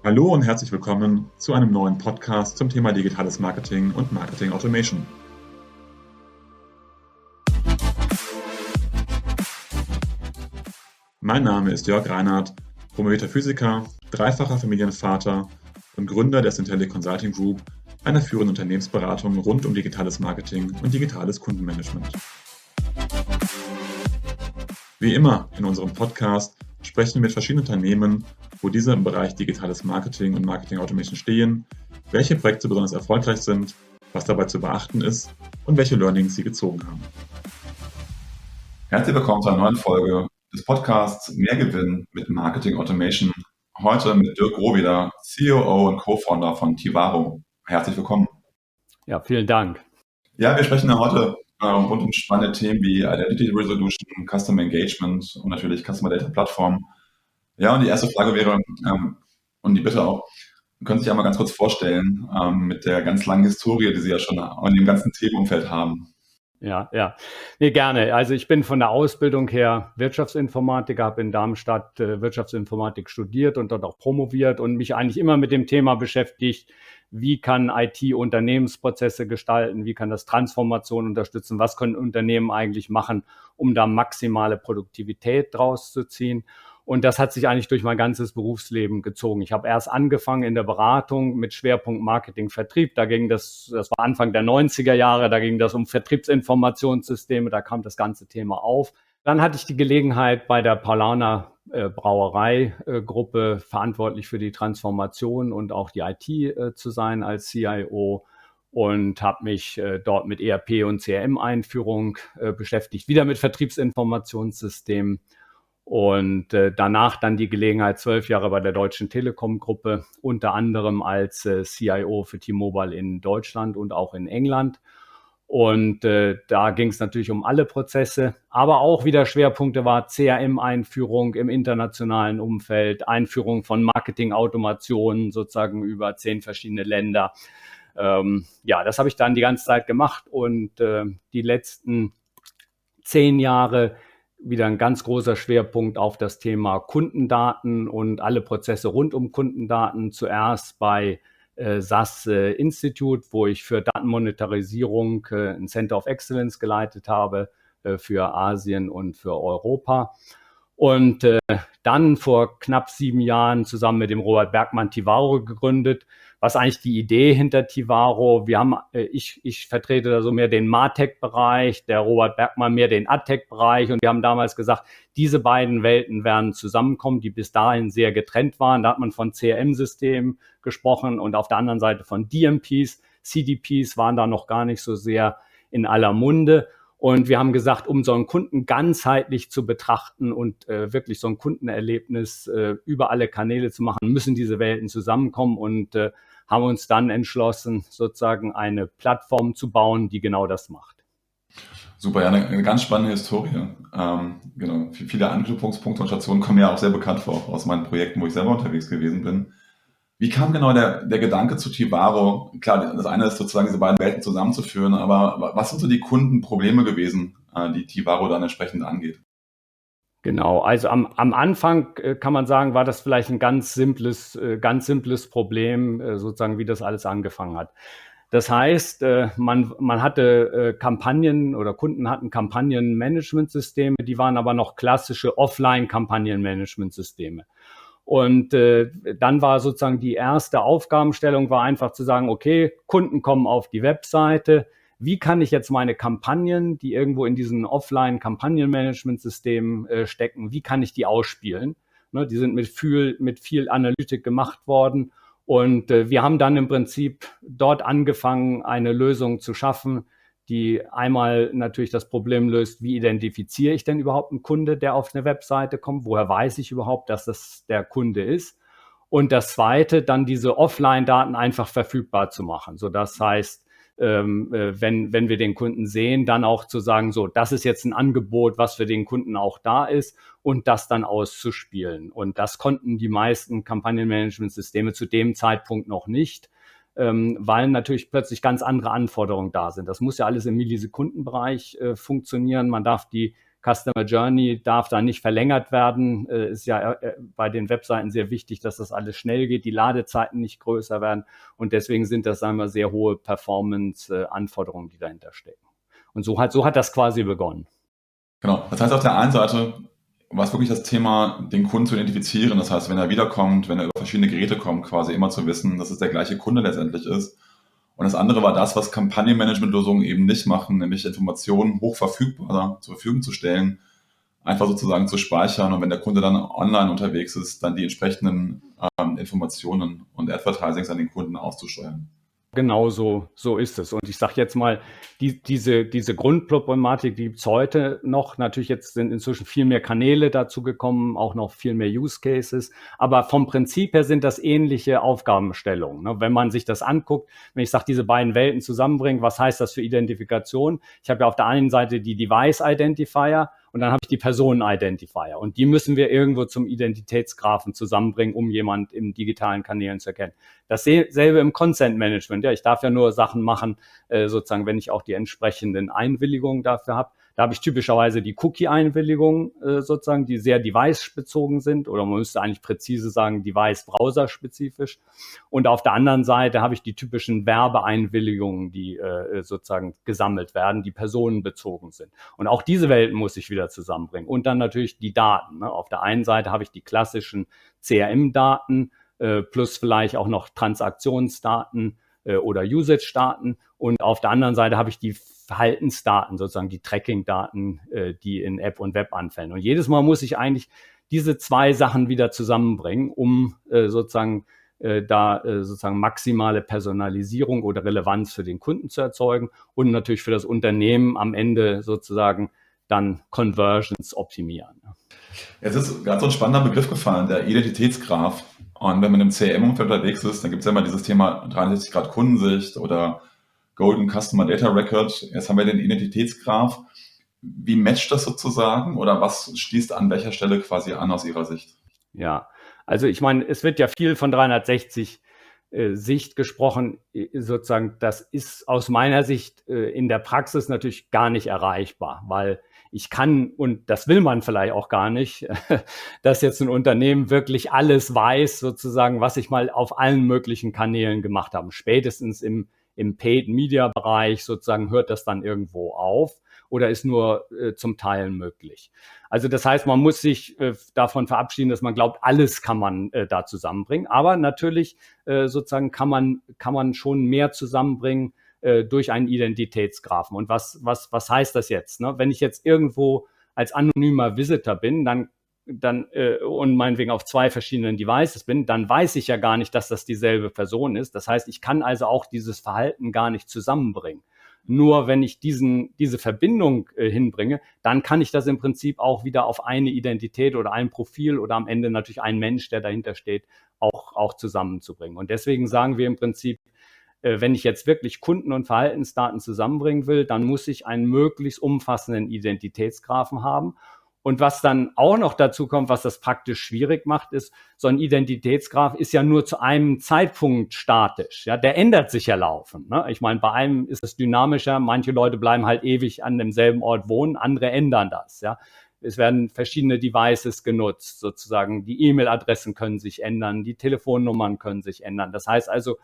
Hallo und herzlich willkommen zu einem neuen Podcast zum Thema digitales Marketing und Marketing Automation. Mein Name ist Jörg Reinhardt, promovierter Physiker, dreifacher Familienvater und Gründer der Syntellic Consulting Group, einer führenden Unternehmensberatung rund um digitales Marketing und digitales Kundenmanagement. Wie immer in unserem Podcast sprechen wir mit verschiedenen Unternehmen, wo diese im Bereich digitales Marketing und Marketing Automation stehen, welche Projekte besonders erfolgreich sind, was dabei zu beachten ist und welche Learnings sie gezogen haben. Herzlich willkommen zu einer neuen Folge des Podcasts Mehrgewinn mit Marketing Automation. Heute mit Dirk Rohweder, COO und Co-Founder von Tivaro. Herzlich willkommen. Ja, vielen Dank. Ja, wir sprechen ja heute rund um spannende Themen wie Identity Resolution, Customer Engagement und natürlich Customer Data Plattform. Ja, und die erste Frage wäre, und die Bitte auch, können Sie sich einmal ganz kurz vorstellen, mit der ganz langen Historie, die Sie ja schon in dem ganzen Themenumfeld haben. Ja. Nee, gerne. Also ich bin von der Ausbildung her Wirtschaftsinformatiker, habe in Darmstadt Wirtschaftsinformatik studiert und dort auch promoviert und mich eigentlich immer mit dem Thema beschäftigt, wie kann IT Unternehmensprozesse gestalten, wie kann das Transformation unterstützen, was können Unternehmen eigentlich machen, um da maximale Produktivität draus zu ziehen. Und das hat sich eigentlich durch mein ganzes Berufsleben gezogen. Ich habe erst angefangen in der Beratung mit Schwerpunkt Marketing, Vertrieb. Da ging das war Anfang der 90er Jahre, da ging das um Vertriebsinformationssysteme, da kam das ganze Thema auf. Dann hatte ich die Gelegenheit, bei der Paulaner Brauerei-Gruppe verantwortlich für die Transformation und auch die IT zu sein als CIO und habe mich dort mit ERP und CRM-Einführung beschäftigt, wieder mit Vertriebsinformationssystemen. Und danach dann die Gelegenheit, 12 Jahre bei der Deutschen Telekom-Gruppe, unter anderem als CIO für T-Mobile in Deutschland und auch in England. Und da ging es natürlich um alle Prozesse, aber auch wieder Schwerpunkte war CRM-Einführung im internationalen Umfeld, Einführung von Marketing-Automationen sozusagen über 10 verschiedene Länder. Das habe ich dann die ganze Zeit gemacht und die letzten 10 Jahre wieder ein ganz großer Schwerpunkt auf das Thema Kundendaten und alle Prozesse rund um Kundendaten. Zuerst bei SAS Institute, wo ich für Datenmonetarisierung ein Center of Excellence geleitet habe für Asien und für Europa. Und dann vor knapp 7 Jahren zusammen mit dem Robert Bergmann Tivaro gegründet. Was eigentlich die Idee hinter Tivaro? Ich vertrete da so mehr den MarTech-Bereich, der Robert Bergmann mehr den AdTech-Bereich. Und wir haben damals gesagt, diese beiden Welten werden zusammenkommen, die bis dahin sehr getrennt waren. Da hat man von CRM-Systemen gesprochen und auf der anderen Seite von DMPs. CDPs waren da noch gar nicht so sehr in aller Munde. Und wir haben gesagt, um so einen Kunden ganzheitlich zu betrachten und wirklich so ein Kundenerlebnis über alle Kanäle zu machen, müssen diese Welten zusammenkommen und haben uns dann entschlossen, sozusagen eine Plattform zu bauen, die genau das macht. Super, ja, eine ganz spannende Historie. Genau, viele Anknüpfungspunkte und Stationen kommen ja auch sehr bekannt vor aus meinen Projekten, wo ich selber unterwegs gewesen bin. Wie kam genau der Gedanke zu Tivaro? Klar, das eine ist sozusagen, diese beiden Welten zusammenzuführen, aber was sind so die Kundenprobleme gewesen, die Tivaro dann entsprechend angeht? Genau, also am Anfang kann man sagen, war das vielleicht ein ganz simples Problem, sozusagen, wie das alles angefangen hat. Das heißt, man hatte Kampagnen oder Kunden hatten Kampagnenmanagementsysteme, die waren aber noch klassische Offline-Kampagnenmanagementsysteme. Und dann war sozusagen die erste Aufgabenstellung war einfach zu sagen, okay, Kunden kommen auf die Webseite. Wie kann ich jetzt meine Kampagnen, die irgendwo in diesen Offline-Kampagnenmanagement-Systemen stecken, wie kann ich die ausspielen? Ne, die sind mit viel Analytik gemacht worden. Und wir haben dann im Prinzip dort angefangen, eine Lösung zu schaffen, die einmal natürlich das Problem löst, wie identifiziere ich denn überhaupt einen Kunde, der auf eine Webseite kommt? Woher weiß ich überhaupt, dass das der Kunde ist? Und das Zweite, dann diese Offline-Daten einfach verfügbar zu machen. So, das heißt, wenn wir den Kunden sehen, dann auch zu sagen, so, das ist jetzt ein Angebot, was für den Kunden auch da ist und das dann auszuspielen. Und das konnten die meisten Kampagnenmanagementsysteme zu dem Zeitpunkt noch nicht, weil natürlich plötzlich ganz andere Anforderungen da sind. Das muss ja alles im Millisekundenbereich funktionieren. Man darf die Customer Journey darf da nicht verlängert werden. Ist ja bei den Webseiten sehr wichtig, dass das alles schnell geht, die Ladezeiten nicht größer werden. Und deswegen sind das, sagen wir, sehr hohe Performance-Anforderungen, die dahinter stecken. Und so hat das quasi begonnen. Genau. Das heißt, auf der einen Seite war es wirklich das Thema, den Kunden zu identifizieren. Das heißt, wenn er wiederkommt, wenn er über verschiedene Geräte kommt, quasi immer zu wissen, dass es der gleiche Kunde letztendlich ist. Und das andere war das, was Kampagnenmanagement-Lösungen eben nicht machen, nämlich Informationen hoch verfügbar zur Verfügung zu stellen, einfach sozusagen zu speichern und wenn der Kunde dann online unterwegs ist, dann die entsprechenden Informationen und Advertisings an den Kunden auszusteuern. Genau so ist es. Und ich sage jetzt mal, diese Grundproblematik, die gibt's heute noch. Natürlich jetzt sind inzwischen viel mehr Kanäle dazu gekommen, auch noch viel mehr Use Cases. Aber vom Prinzip her sind das ähnliche Aufgabenstellungen. Ne? Wenn man sich das anguckt, wenn ich sage, diese beiden Welten zusammenbringen, was heißt das für Identifikation? Ich habe ja auf der einen Seite die Device Identifier und dann habe ich die Personen-Identifier. Und die müssen wir irgendwo zum Identitätsgraphen zusammenbringen, um jemand in digitalen Kanälen zu erkennen. Dasselbe im Consent-Management. Ja, ich darf ja nur Sachen machen, sozusagen, wenn ich auch die entsprechenden Einwilligungen dafür habe. Da habe ich typischerweise die Cookie-Einwilligungen sozusagen, die sehr device-bezogen sind. Oder man müsste eigentlich präzise sagen, device-browser-spezifisch. Und auf der anderen Seite habe ich die typischen Werbeeinwilligungen, die sozusagen gesammelt werden, die personenbezogen sind. Und auch diese Welten muss ich wieder zusammenbringen. Und dann natürlich die Daten. Ne? Auf der einen Seite habe ich die klassischen CRM-Daten plus vielleicht auch noch Transaktionsdaten oder Usage-Daten. Und auf der anderen Seite habe ich die Verhaltensdaten, sozusagen die Tracking-Daten, die in App und Web anfallen. Und jedes Mal muss ich eigentlich diese zwei Sachen wieder zusammenbringen, um sozusagen maximale Personalisierung oder Relevanz für den Kunden zu erzeugen und natürlich für das Unternehmen am Ende sozusagen dann Conversions optimieren. Jetzt ist gerade so ein spannender Begriff gefallen, der Identitätsgraph. Und wenn man im CRM-Umfeld unterwegs ist, dann gibt es ja immer dieses Thema 360 Grad Kundensicht oder Golden Customer Data Record. Jetzt haben wir den Identitätsgraph. Wie matcht das sozusagen oder was schließt an welcher Stelle quasi an aus Ihrer Sicht? Ja, also ich meine, es wird ja viel von 360 Sicht gesprochen, sozusagen, das ist aus meiner Sicht in der Praxis natürlich gar nicht erreichbar, weil ich kann, und das will man vielleicht auch gar nicht, dass jetzt ein Unternehmen wirklich alles weiß, sozusagen, was ich mal auf allen möglichen Kanälen gemacht habe. Spätestens im Paid-Media-Bereich sozusagen hört das dann irgendwo auf oder ist nur zum Teil möglich. Also das heißt, man muss sich davon verabschieden, dass man glaubt, alles kann man da zusammenbringen. Aber natürlich sozusagen kann man schon mehr zusammenbringen durch einen Identitätsgraphen. Und was heißt das jetzt? Ne? Wenn ich jetzt irgendwo als anonymer Visitor bin, dann und meinetwegen auf zwei verschiedenen Devices bin, dann weiß ich ja gar nicht, dass das dieselbe Person ist. Das heißt, ich kann also auch dieses Verhalten gar nicht zusammenbringen. Nur wenn ich diese Verbindung hinbringe, dann kann ich das im Prinzip auch wieder auf eine Identität oder ein Profil oder am Ende natürlich ein Mensch, der dahinter steht, auch zusammenzubringen. Und deswegen sagen wir im Prinzip, wenn ich jetzt wirklich Kunden- und Verhaltensdaten zusammenbringen will, dann muss ich einen möglichst umfassenden Identitätsgraphen haben. Und was dann auch noch dazu kommt, was das praktisch schwierig macht, ist, so ein Identitätsgraph ist ja nur zu einem Zeitpunkt statisch. Ja, der ändert sich ja laufend. Ne? Ich meine, bei einem ist es dynamischer. Manche Leute bleiben halt ewig an demselben Ort wohnen, andere ändern das. Ja, es werden verschiedene Devices genutzt, sozusagen. Die E-Mail-Adressen können sich ändern, die Telefonnummern können sich ändern. Das heißt also,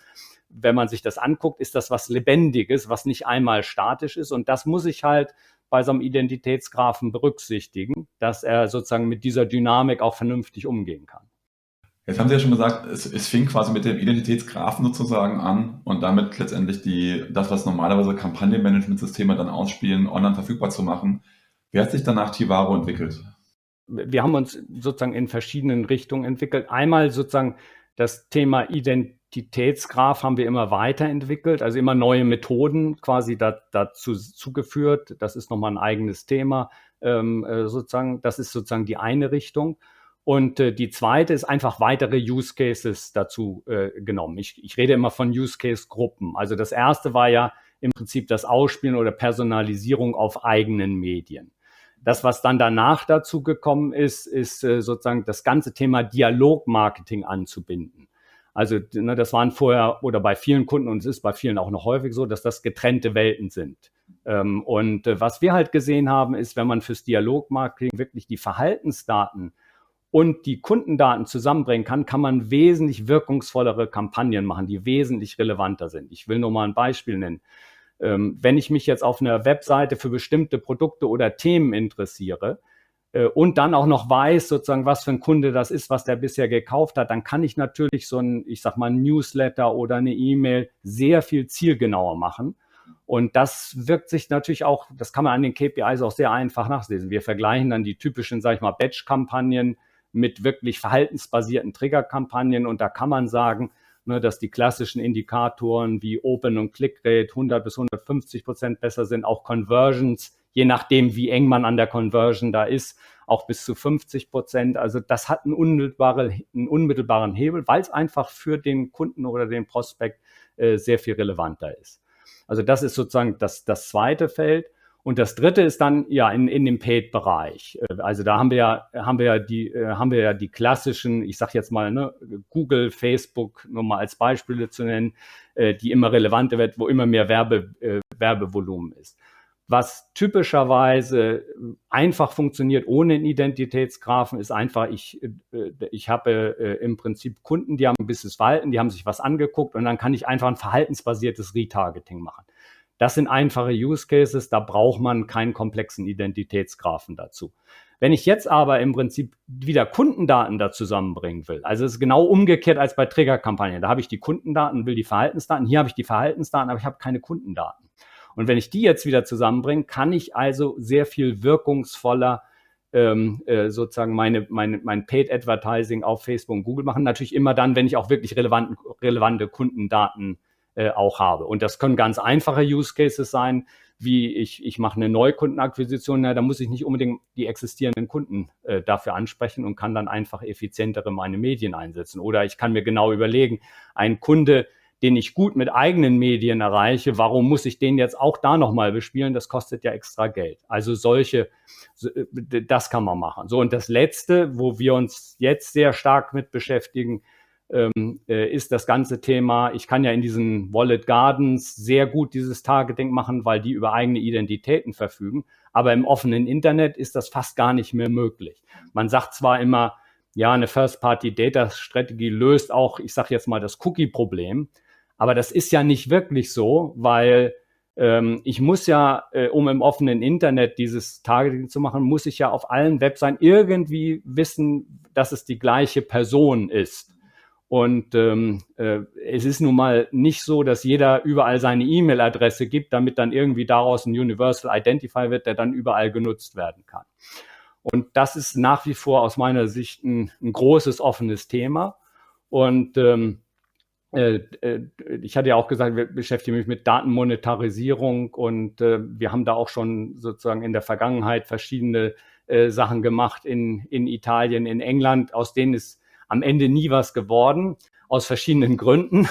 wenn man sich das anguckt, ist das was Lebendiges, was nicht einmal statisch ist. Und das muss ich halt bei so einem Identitätsgraphen berücksichtigen, dass er sozusagen mit dieser Dynamik auch vernünftig umgehen kann. Jetzt haben Sie ja schon gesagt, es fing quasi mit dem Identitätsgraphen sozusagen an und damit letztendlich das, was normalerweise Kampagnenmanagementsysteme dann ausspielen, online verfügbar zu machen. Wie hat sich danach Tivaro entwickelt? Wir haben uns sozusagen in verschiedenen Richtungen entwickelt. Einmal sozusagen das Thema Identitätsgraph haben wir immer weiterentwickelt, also immer neue Methoden quasi dazu zugeführt. Das ist nochmal ein eigenes Thema sozusagen. Das ist sozusagen die eine Richtung. Und die zweite ist einfach weitere Use Cases dazu genommen. Ich rede immer von Use Case Gruppen. Also das erste war ja im Prinzip das Ausspielen oder Personalisierung auf eigenen Medien. Das, was dann danach dazu gekommen ist sozusagen das ganze Thema Dialogmarketing anzubinden. Also das waren vorher oder bei vielen Kunden und es ist bei vielen auch noch häufig so, dass das getrennte Welten sind. Und was wir halt gesehen haben, ist, wenn man fürs Dialogmarketing wirklich die Verhaltensdaten und die Kundendaten zusammenbringen kann, kann man wesentlich wirkungsvollere Kampagnen machen, die wesentlich relevanter sind. Ich will nur mal ein Beispiel nennen. Wenn ich mich jetzt auf einer Webseite für bestimmte Produkte oder Themen interessiere, und dann auch noch weiß, sozusagen, was für ein Kunde das ist, was der bisher gekauft hat, dann kann ich natürlich so ein, ich sag mal, Newsletter oder eine E-Mail sehr viel zielgenauer machen. Und das wirkt sich natürlich auch, das kann man an den KPIs auch sehr einfach nachlesen. Wir vergleichen dann die typischen, sag ich mal, Batch-Kampagnen mit wirklich verhaltensbasierten Trigger-Kampagnen. Und da kann man sagen, dass die klassischen Indikatoren wie Open- und Click-Rate 100 bis 150% besser sind, auch Conversions, je nachdem, wie eng man an der Conversion da ist, auch bis zu 50%. Also das hat einen unmittelbaren Hebel, weil es einfach für den Kunden oder den Prospekt sehr viel relevanter ist. Also das ist sozusagen das zweite Feld. Und das dritte ist dann ja in dem Paid-Bereich. Also da haben wir ja die klassischen, ich sage jetzt mal, Google, Facebook, nur mal als Beispiele zu nennen, die immer relevanter wird, wo immer mehr Werbevolumen ist. Was typischerweise einfach funktioniert ohne einen Identitätsgraphen, ist einfach, ich habe im Prinzip Kunden, die haben ein gewisses Verhalten, die haben sich was angeguckt und dann kann ich einfach ein verhaltensbasiertes Retargeting machen. Das sind einfache Use Cases, da braucht man keinen komplexen Identitätsgraphen dazu. Wenn ich jetzt aber im Prinzip wieder Kundendaten da zusammenbringen will, also es ist genau umgekehrt als bei Triggerkampagnen, da habe ich die Kundendaten, will die Verhaltensdaten, hier habe ich die Verhaltensdaten, aber ich habe keine Kundendaten. Und wenn ich die jetzt wieder zusammenbringe, kann ich also sehr viel wirkungsvoller sozusagen mein Paid Advertising auf Facebook und Google machen. Natürlich immer dann, wenn ich auch wirklich relevante Kundendaten auch habe. Und das können ganz einfache Use Cases sein, wie ich mache eine Neukundenakquisition, da muss ich nicht unbedingt die existierenden Kunden dafür ansprechen und kann dann einfach effizientere meine Medien einsetzen. Oder ich kann mir genau überlegen, ein Kunde, den ich gut mit eigenen Medien erreiche, warum muss ich den jetzt auch da nochmal bespielen? Das kostet ja extra Geld. Also das kann man machen. So, und das Letzte, wo wir uns jetzt sehr stark mit beschäftigen, ist das ganze Thema, ich kann ja in diesen Wallet Gardens sehr gut dieses Targeting machen, weil die über eigene Identitäten verfügen, aber im offenen Internet ist das fast gar nicht mehr möglich. Man sagt zwar immer, ja, eine First-Party-Data-Strategie löst auch, ich sage jetzt mal, das Cookie-Problem, aber das ist ja nicht wirklich so, weil ich muss ja, um im offenen Internet dieses Targeting zu machen, muss ich ja auf allen Webseiten irgendwie wissen, dass es die gleiche Person ist. Und es ist nun mal nicht so, dass jeder überall seine E-Mail-Adresse gibt, damit dann irgendwie daraus ein Universal Identifier wird, der dann überall genutzt werden kann. Und das ist nach wie vor aus meiner Sicht ein großes offenes Thema. Und ich hatte ja auch gesagt, wir beschäftigen mich mit Datenmonetarisierung und wir haben da auch schon sozusagen in der Vergangenheit verschiedene Sachen gemacht in Italien, in England, aus denen ist am Ende nie was geworden, aus verschiedenen Gründen.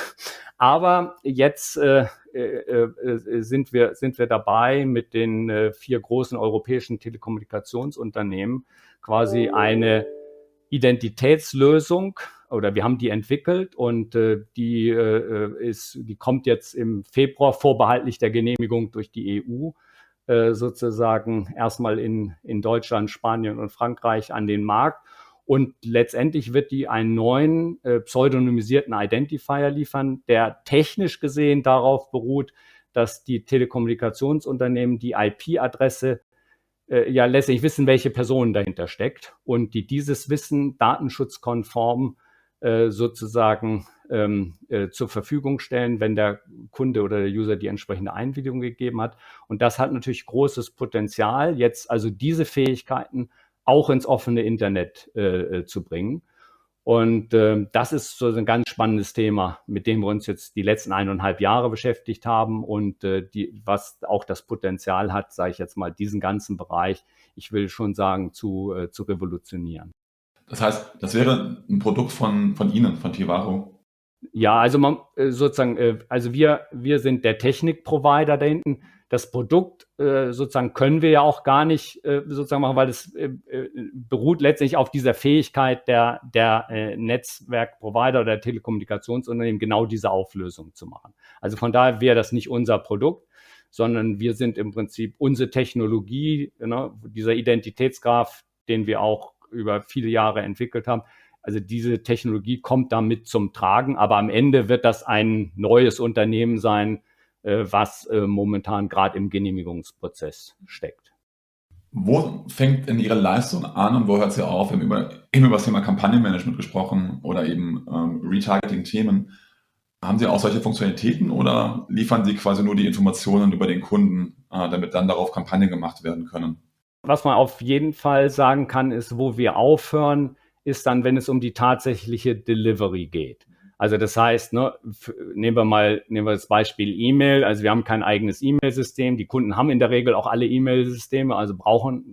Aber jetzt sind wir dabei, mit den 4 großen europäischen Telekommunikationsunternehmen quasi eine Identitätslösung, oder wir haben die entwickelt und die kommt jetzt im Februar vorbehaltlich der Genehmigung durch die EU sozusagen erstmal in Deutschland, Spanien und Frankreich an den Markt. Und letztendlich wird die einen neuen pseudonymisierten Identifier liefern, der technisch gesehen darauf beruht, dass die Telekommunikationsunternehmen die IP-Adresse ja letztlich wissen, welche Person dahinter steckt und die dieses Wissen datenschutzkonform sozusagen zur Verfügung stellen, wenn der Kunde oder der User die entsprechende Einwilligung gegeben hat. Und das hat natürlich großes Potenzial, jetzt also diese Fähigkeiten auch ins offene Internet zu bringen. Und das ist so ein ganz spannendes Thema, mit dem wir uns jetzt die letzten 1,5 Jahre beschäftigt haben und was auch das Potenzial hat, sage ich jetzt mal, diesen ganzen Bereich, ich will schon sagen, zu revolutionieren. Das heißt, das wäre ein Produkt von Ihnen, von Tivaro? Ja, also also wir sind der Technikprovider da hinten. Das Produkt sozusagen können wir ja auch gar nicht sozusagen machen, weil es beruht letztlich auf dieser Fähigkeit der Netzwerkprovider oder der Telekommunikationsunternehmen, genau diese Auflösung zu machen. Also von daher wäre das nicht unser Produkt, sondern wir sind im Prinzip unsere Technologie, ne, dieser Identitätsgraph, den wir auch über viele Jahre entwickelt haben. Also diese Technologie kommt damit zum Tragen, aber am Ende wird das ein neues Unternehmen sein, was momentan gerade im Genehmigungsprozess steckt. Wo fängt denn Ihre Leistung an und wo hört sie auf? Wir haben eben über das Thema Kampagnenmanagement gesprochen oder eben Retargeting-Themen. Haben Sie auch solche Funktionalitäten oder liefern Sie quasi nur die Informationen über den Kunden, damit dann darauf Kampagnen gemacht werden können? Was man auf jeden Fall sagen kann, ist, wo wir aufhören, ist dann, wenn es um die tatsächliche Delivery geht. Also das heißt, ne, nehmen wir das Beispiel E-Mail. Also wir haben kein eigenes E-Mail-System. Die Kunden haben in der Regel auch alle E-Mail-Systeme, also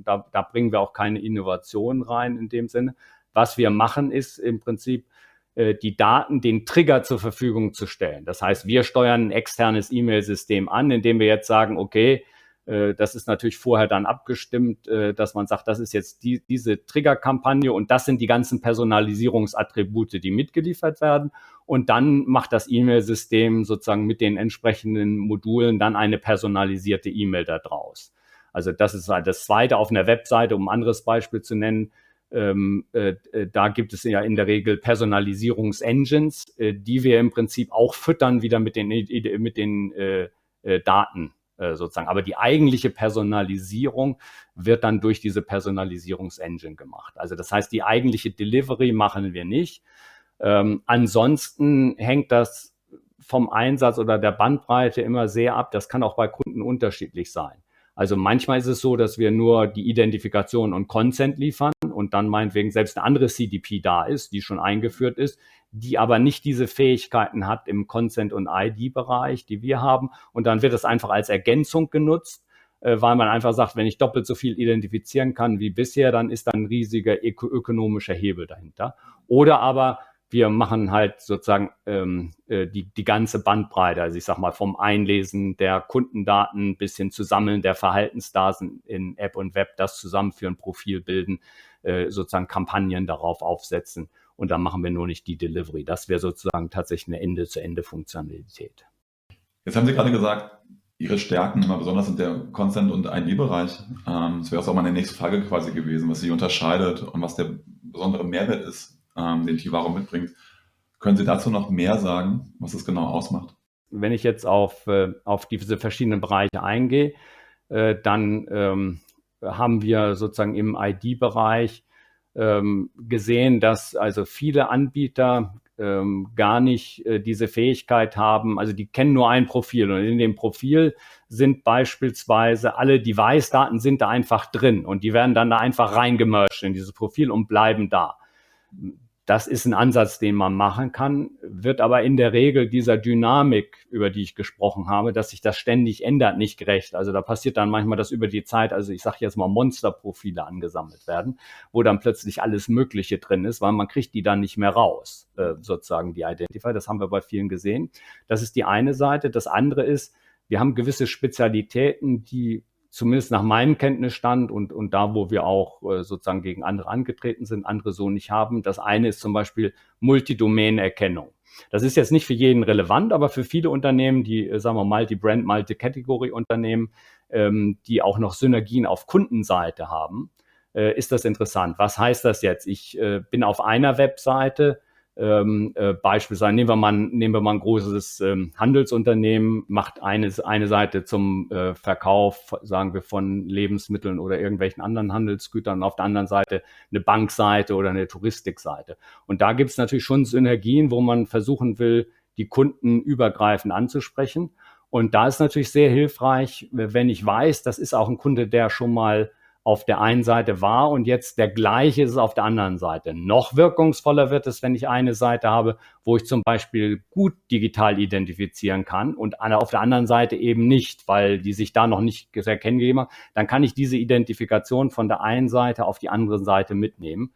da bringen wir auch keine Innovation rein in dem Sinne. Was wir machen, ist im Prinzip die Daten, den Trigger zur Verfügung zu stellen. Das heißt, wir steuern ein externes E-Mail-System an, indem wir jetzt sagen, okay, das ist natürlich vorher dann abgestimmt, dass man sagt, das ist jetzt diese Triggerkampagne und das sind die ganzen Personalisierungsattribute, die mitgeliefert werden. Und dann macht das E-Mail-System sozusagen mit den entsprechenden Modulen dann eine personalisierte E-Mail da draus. Also das ist halt das Zweite auf einer Webseite, um ein anderes Beispiel zu nennen. Da gibt es ja in der Regel Personalisierungsengines, die wir im Prinzip auch füttern wieder mit den Daten sozusagen. Aber die eigentliche Personalisierung wird dann durch diese Personalisierungsengine gemacht. Also das heißt, die eigentliche Delivery machen wir nicht. Ansonsten hängt das vom Einsatz oder der Bandbreite immer sehr ab. Das kann auch bei Kunden unterschiedlich sein. Also manchmal ist es so, dass wir nur die Identifikation und Consent liefern und dann meinetwegen selbst eine andere CDP da ist, die schon eingeführt ist, die aber nicht diese Fähigkeiten hat im Consent- und ID-Bereich, die wir haben. Und dann wird es einfach als Ergänzung genutzt, weil man einfach sagt, wenn ich doppelt so viel identifizieren kann wie bisher, dann ist da ein riesiger ökonomischer Hebel dahinter. Oder aber wir machen halt sozusagen die ganze Bandbreite, also ich sag mal vom Einlesen der Kundendaten bis hin zu Sammeln der Verhaltensdaten in App und Web, das zusammenführen, Profil bilden, sozusagen Kampagnen darauf aufsetzen und dann machen wir nur nicht die Delivery. Das wäre sozusagen tatsächlich eine Ende-zu-Ende-Funktionalität. Jetzt haben Sie gerade gesagt, Ihre Stärken immer besonders in der Consent- und ID-Bereich. Das wäre auch meine nächste Frage quasi gewesen, was Sie unterscheidet und was der besondere Mehrwert ist, den Tivaro mitbringt. Können Sie dazu noch mehr sagen, was das genau ausmacht? Wenn ich jetzt auf diese verschiedenen Bereiche eingehe, dann haben wir sozusagen im ID-Bereich gesehen, dass also viele Anbieter gar nicht diese Fähigkeit haben, also die kennen nur ein Profil und in dem Profil sind beispielsweise alle Device-Daten sind da einfach drin und die werden dann da einfach reingemerged in dieses Profil und bleiben da. Das ist ein Ansatz, den man machen kann, wird aber in der Regel dieser Dynamik, über die ich gesprochen habe, dass sich das ständig ändert, nicht gerecht. Also da passiert dann manchmal, dass über die Zeit, also ich sage jetzt mal Monsterprofile angesammelt werden, wo dann plötzlich alles Mögliche drin ist, weil man kriegt die dann nicht mehr raus, sozusagen die Identifier. Das haben wir bei vielen gesehen. Das ist die eine Seite. Das andere ist, wir haben gewisse Spezialitäten, die zumindest nach meinem Kenntnisstand und da, wo wir auch sozusagen gegen andere angetreten sind, andere so nicht haben. Das eine ist zum Beispiel Multidomänenerkennung. Das ist jetzt nicht für jeden relevant, aber für viele Unternehmen, die, sagen wir, Multi-Brand, Multi-Category-Unternehmen, die auch noch Synergien auf Kundenseite haben, ist das interessant. Was heißt das jetzt? Ich bin auf einer Webseite, beispielsweise nehmen wir mal ein großes Handelsunternehmen, macht eine Seite zum Verkauf, sagen wir, von Lebensmitteln oder irgendwelchen anderen Handelsgütern und auf der anderen Seite eine Bankseite oder eine Touristikseite. Und da gibt es natürlich schon Synergien, wo man versuchen will, die Kunden übergreifend anzusprechen. Und da ist natürlich sehr hilfreich, wenn ich weiß, das ist auch ein Kunde, der schon mal auf der einen Seite war und jetzt der gleiche ist es auf der anderen Seite. Noch wirkungsvoller wird es, wenn ich eine Seite habe, wo ich zum Beispiel gut digital identifizieren kann und auf der anderen Seite eben nicht, weil die sich da noch nicht erkennen gegeben haben. Dann kann ich diese Identifikation von der einen Seite auf die andere Seite mitnehmen.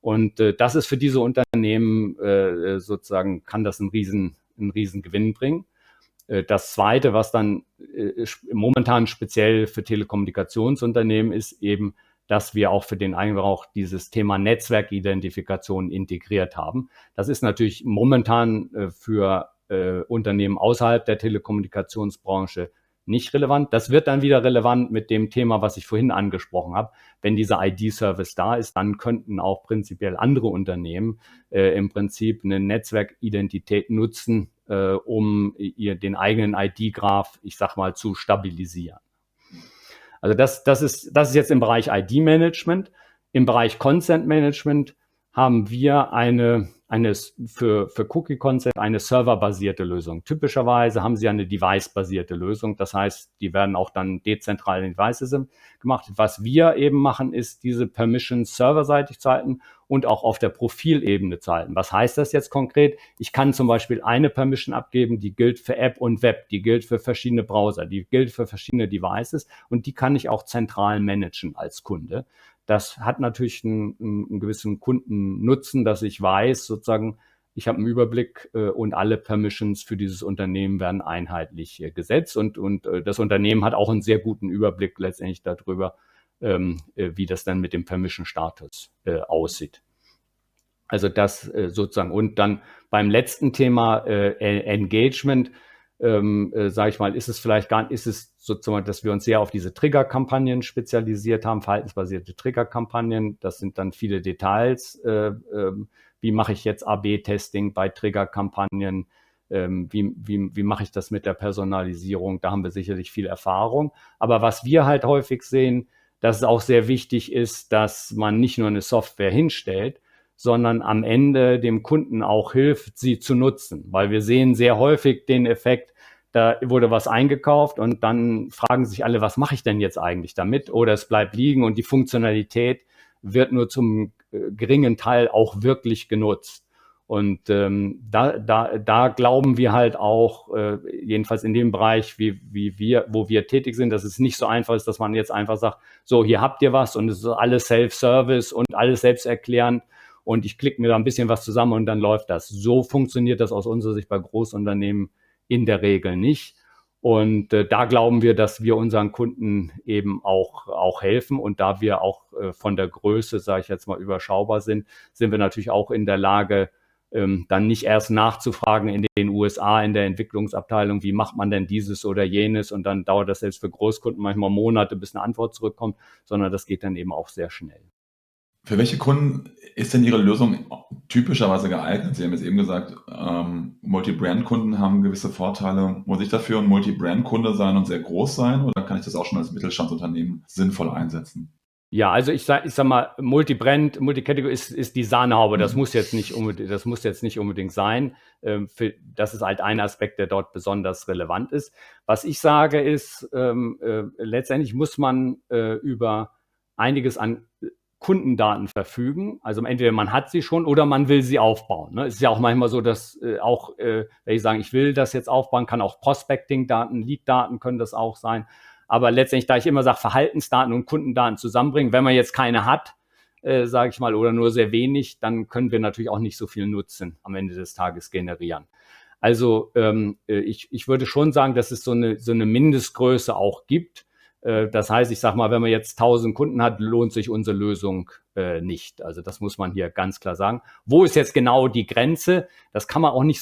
Und das ist für diese Unternehmen sozusagen, kann das einen riesen Gewinn bringen. Das Zweite, was dann momentan speziell für Telekommunikationsunternehmen ist, eben, dass wir auch für den Einbrauch dieses Thema Netzwerkidentifikation integriert haben. Das ist natürlich momentan für Unternehmen außerhalb der Telekommunikationsbranche nicht relevant. Das wird dann wieder relevant mit dem Thema, was ich vorhin angesprochen habe. Wenn dieser ID-Service da ist, dann könnten auch prinzipiell andere Unternehmen im Prinzip eine Netzwerkidentität nutzen, um den eigenen ID-Graph, ich sag mal, zu stabilisieren. Also das ist jetzt im Bereich ID-Management. Im Bereich Consent-Management haben wir für Cookie Consent eine serverbasierte Lösung. Typischerweise haben sie eine device-basierte Lösung. Das heißt, die werden auch dann dezentral in Devices gemacht. Was wir eben machen, ist diese Permissions serverseitig zu halten und auch auf der Profilebene zu halten. Was heißt das jetzt konkret? Ich kann zum Beispiel eine Permission abgeben, die gilt für App und Web, die gilt für verschiedene Browser, die gilt für verschiedene Devices und die kann ich auch zentral managen als Kunde. Das hat natürlich einen gewissen Kundennutzen, dass ich weiß, sozusagen, ich habe einen Überblick und alle Permissions für dieses Unternehmen werden einheitlich gesetzt und das Unternehmen hat auch einen sehr guten Überblick letztendlich darüber, wie das dann mit dem Permission-Status aussieht. Also das sozusagen. Und dann beim letzten Thema Engagement, sage ich mal, ist es sozusagen, dass wir uns sehr auf diese Trigger-Kampagnen spezialisiert haben, verhaltensbasierte Trigger-Kampagnen. Das sind dann viele Details. Wie mache ich jetzt AB-Testing bei Trigger-Kampagnen? Wie mache ich das mit der Personalisierung? Da haben wir sicherlich viel Erfahrung. Aber was wir halt häufig sehen, dass es auch sehr wichtig ist, dass man nicht nur eine Software hinstellt, sondern am Ende dem Kunden auch hilft, sie zu nutzen. Weil wir sehen sehr häufig den Effekt, da wurde was eingekauft und dann fragen sich alle, was mache ich denn jetzt eigentlich damit? Oder es bleibt liegen und die Funktionalität wird nur zum geringen Teil auch wirklich genutzt. Und da glauben wir halt auch, jedenfalls in dem Bereich, wo wir tätig sind, dass es nicht so einfach ist, dass man jetzt einfach sagt, so, hier habt ihr was und es ist alles Self-Service und alles selbsterklärend und ich klicke mir da ein bisschen was zusammen und dann läuft das. So funktioniert das aus unserer Sicht bei Großunternehmen in der Regel nicht. Und da glauben wir, dass wir unseren Kunden eben auch helfen. Und da wir auch von der Größe, sage ich jetzt mal, überschaubar sind wir natürlich auch in der Lage, dann nicht erst nachzufragen in den USA, in der Entwicklungsabteilung, wie macht man denn dieses oder jenes und dann dauert das selbst für Großkunden manchmal Monate, bis eine Antwort zurückkommt, sondern das geht dann eben auch sehr schnell. Für welche Kunden ist denn Ihre Lösung typischerweise geeignet? Sie haben jetzt eben gesagt, Multi-Brand-Kunden haben gewisse Vorteile. Muss ich dafür ein Multi-Brand-Kunde sein und sehr groß sein oder kann ich das auch schon als Mittelstandsunternehmen sinnvoll einsetzen? Ja, also ich sag mal, Multi-Brand, Multi-Category ist die Sahnehaube. Das muss jetzt nicht unbedingt sein. Das ist halt ein Aspekt, der dort besonders relevant ist. Was ich sage ist, letztendlich muss man über einiges an Kundendaten verfügen. Also entweder man hat sie schon oder man will sie aufbauen. Ne? Es ist ja auch manchmal so, dass wenn ich sage, ich will das jetzt aufbauen, kann auch Prospecting-Daten, Lead-Daten können das auch sein. Aber letztendlich, da ich immer sage, Verhaltensdaten und Kundendaten zusammenbringen, wenn man jetzt keine hat, sage ich mal, oder nur sehr wenig, dann können wir natürlich auch nicht so viel Nutzen am Ende des Tages generieren. Also ich würde schon sagen, dass es so eine Mindestgröße auch gibt. Das heißt, ich sage mal, wenn man jetzt 1000 Kunden hat, lohnt sich unsere Lösung nicht. Also das muss man hier ganz klar sagen. Wo ist jetzt genau die Grenze? Das kann man auch nicht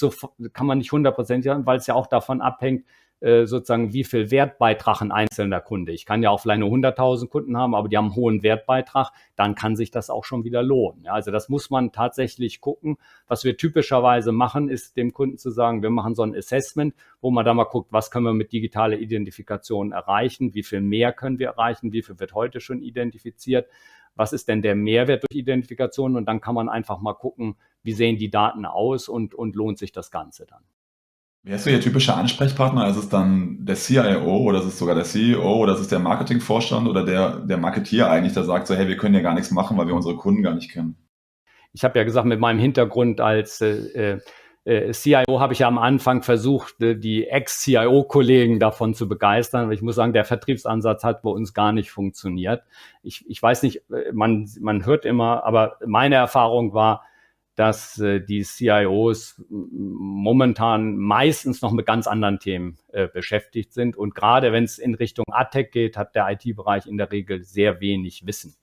kann man nicht 100% sagen, weil es ja auch davon abhängt, sozusagen, wie viel Wertbeitrag ein einzelner Kunde. Ich kann ja auch vielleicht nur 100.000 Kunden haben, aber die haben einen hohen Wertbeitrag, dann kann sich das auch schon wieder lohnen. Ja, also das muss man tatsächlich gucken. Was wir typischerweise machen, ist dem Kunden zu sagen, wir machen so ein Assessment, wo man da mal guckt, was können wir mit digitaler Identifikation erreichen, wie viel mehr können wir erreichen, wie viel wird heute schon identifiziert, was ist denn der Mehrwert durch Identifikation und dann kann man einfach mal gucken, wie sehen die Daten aus und lohnt sich das Ganze dann. Wer ist so Ihr typischer Ansprechpartner? Ist es dann der CIO oder ist es sogar der CEO oder ist es der Marketingvorstand oder der Marketeer eigentlich, der sagt so, hey, wir können ja gar nichts machen, weil wir unsere Kunden gar nicht kennen? Ich habe ja gesagt, mit meinem Hintergrund als CIO habe ich ja am Anfang versucht, die Ex-CIO-Kollegen davon zu begeistern. Aber ich muss sagen, der Vertriebsansatz hat bei uns gar nicht funktioniert. Ich weiß nicht, man hört immer, aber meine Erfahrung war, dass die CIOs momentan meistens noch mit ganz anderen Themen beschäftigt sind. Und gerade wenn es in Richtung AdTech geht, hat der IT-Bereich in der Regel sehr wenig Wissen.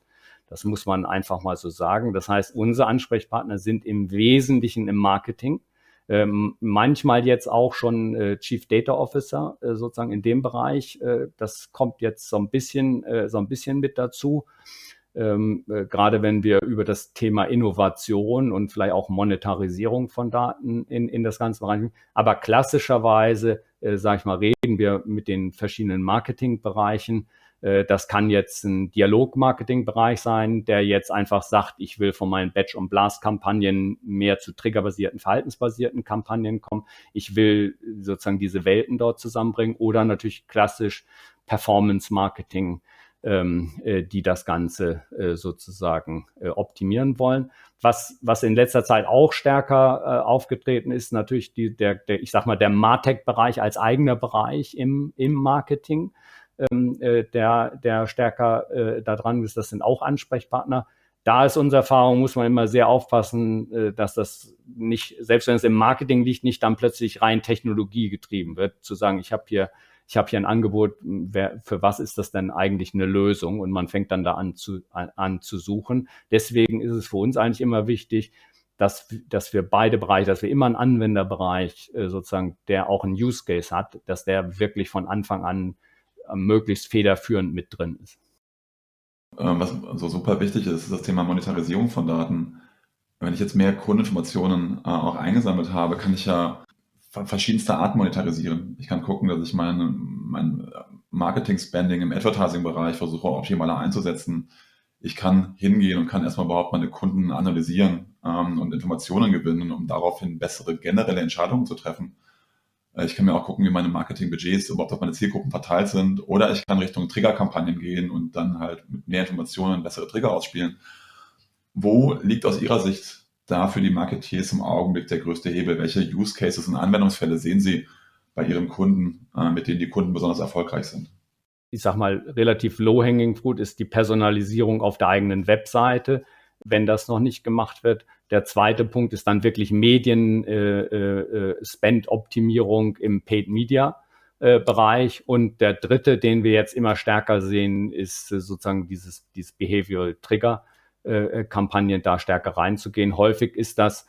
Das muss man einfach mal so sagen. Das heißt, unsere Ansprechpartner sind im Wesentlichen im Marketing. Manchmal jetzt auch schon Chief Data Officer sozusagen in dem Bereich. Das kommt jetzt so ein bisschen mit dazu. Gerade wenn wir über das Thema Innovation und vielleicht auch Monetarisierung von Daten in das ganze Bereich. Aber klassischerweise, sage ich mal, reden wir mit den verschiedenen Marketingbereichen. Das kann jetzt ein Dialog-Marketing-Bereich sein, der jetzt einfach sagt, ich will von meinen Batch- und Blast-Kampagnen mehr zu triggerbasierten, verhaltensbasierten Kampagnen kommen. Ich will sozusagen diese Welten dort zusammenbringen oder natürlich klassisch Performance-Marketing, die das Ganze sozusagen optimieren wollen. Was in letzter Zeit auch stärker aufgetreten ist, natürlich ich sag mal, der MarTech-Bereich als eigener Bereich im Marketing. Der stärker da dran ist, das sind auch Ansprechpartner. Da ist unsere Erfahrung, muss man immer sehr aufpassen, dass das nicht, selbst wenn es im Marketing liegt, nicht dann plötzlich rein Technologie getrieben wird, zu sagen, ich habe hier ein Angebot, für was ist das denn eigentlich eine Lösung? Und man fängt dann da an zu suchen. Deswegen ist es für uns eigentlich immer wichtig, dass wir beide Bereiche, dass wir immer einen Anwenderbereich sozusagen, der auch einen Use Case hat, dass der wirklich von Anfang an möglichst federführend mit drin ist. Was so super wichtig ist, ist das Thema Monetarisierung von Daten. Wenn ich jetzt mehr Kundeninformationen auch eingesammelt habe, kann ich ja verschiedenste Arten monetarisieren. Ich kann gucken, dass ich mein Marketing-Spending im Advertising-Bereich versuche optimaler einzusetzen. Ich kann hingehen und kann erstmal überhaupt meine Kunden analysieren und Informationen gewinnen, um daraufhin bessere generelle Entscheidungen zu treffen. Ich kann mir auch gucken, wie meine Marketingbudgets überhaupt auf meine Zielgruppen verteilt sind. Oder ich kann Richtung Triggerkampagnen gehen und dann halt mit mehr Informationen bessere Trigger ausspielen. Wo liegt aus Ihrer Sicht da für die Marketeers im Augenblick der größte Hebel? Welche Use Cases und Anwendungsfälle sehen Sie bei Ihren Kunden, mit denen die Kunden besonders erfolgreich sind? Ich sag mal, relativ low-hanging fruit ist die Personalisierung auf der eigenen Webseite, wenn das noch nicht gemacht wird. Der zweite Punkt ist dann wirklich Medien-Spend-Optimierung im Paid-Media-Bereich. Und der dritte, den wir jetzt immer stärker sehen, ist sozusagen dieses Behavioral-Trigger-Kampagnen da stärker reinzugehen. Häufig ist das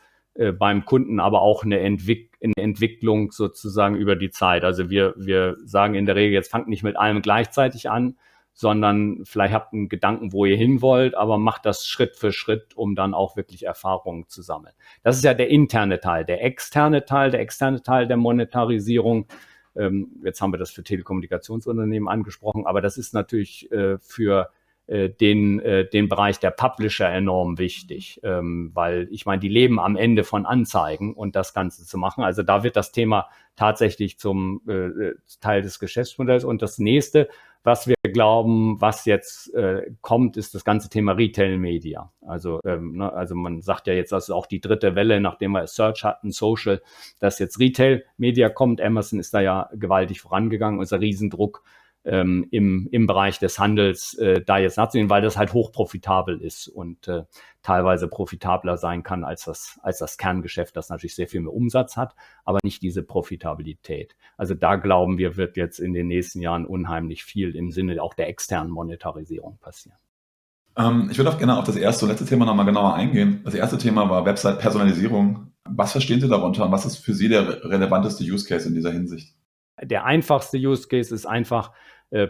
beim Kunden aber auch eine Entwicklung sozusagen über die Zeit. Also wir sagen in der Regel, jetzt fangt nicht mit allem gleichzeitig an, sondern vielleicht habt einen Gedanken, wo ihr hin wollt, aber macht das Schritt für Schritt, um dann auch wirklich Erfahrungen zu sammeln. Das ist ja der interne Teil. Der externe Teil der Monetarisierung, jetzt haben wir das für Telekommunikationsunternehmen angesprochen, aber das ist natürlich für den Bereich der Publisher enorm wichtig, weil ich meine, die leben am Ende von Anzeigen und das Ganze zu machen. Also da wird das Thema tatsächlich zum Teil des Geschäftsmodells. Und das nächste, was wir glauben, was jetzt kommt, ist das ganze Thema Retail-Media. Also man sagt ja jetzt, das ist auch die dritte Welle, nachdem wir Search hatten, Social, dass jetzt Retail-Media kommt. Amazon ist da ja gewaltig vorangegangen, unser Riesendruck im Bereich des Handels da jetzt nachzusehen, weil das halt hochprofitabel ist und teilweise profitabler sein kann als das Kerngeschäft, das natürlich sehr viel mehr Umsatz hat, aber nicht diese Profitabilität. Also da glauben wir, wird jetzt in den nächsten Jahren unheimlich viel im Sinne auch der externen Monetarisierung passieren. Ich würde auch gerne auf das erste und letzte Thema nochmal genauer eingehen. Das erste Thema war Website-Personalisierung. Was verstehen Sie darunter und was ist für Sie der relevanteste Use Case in dieser Hinsicht? Der einfachste Use Case ist einfach,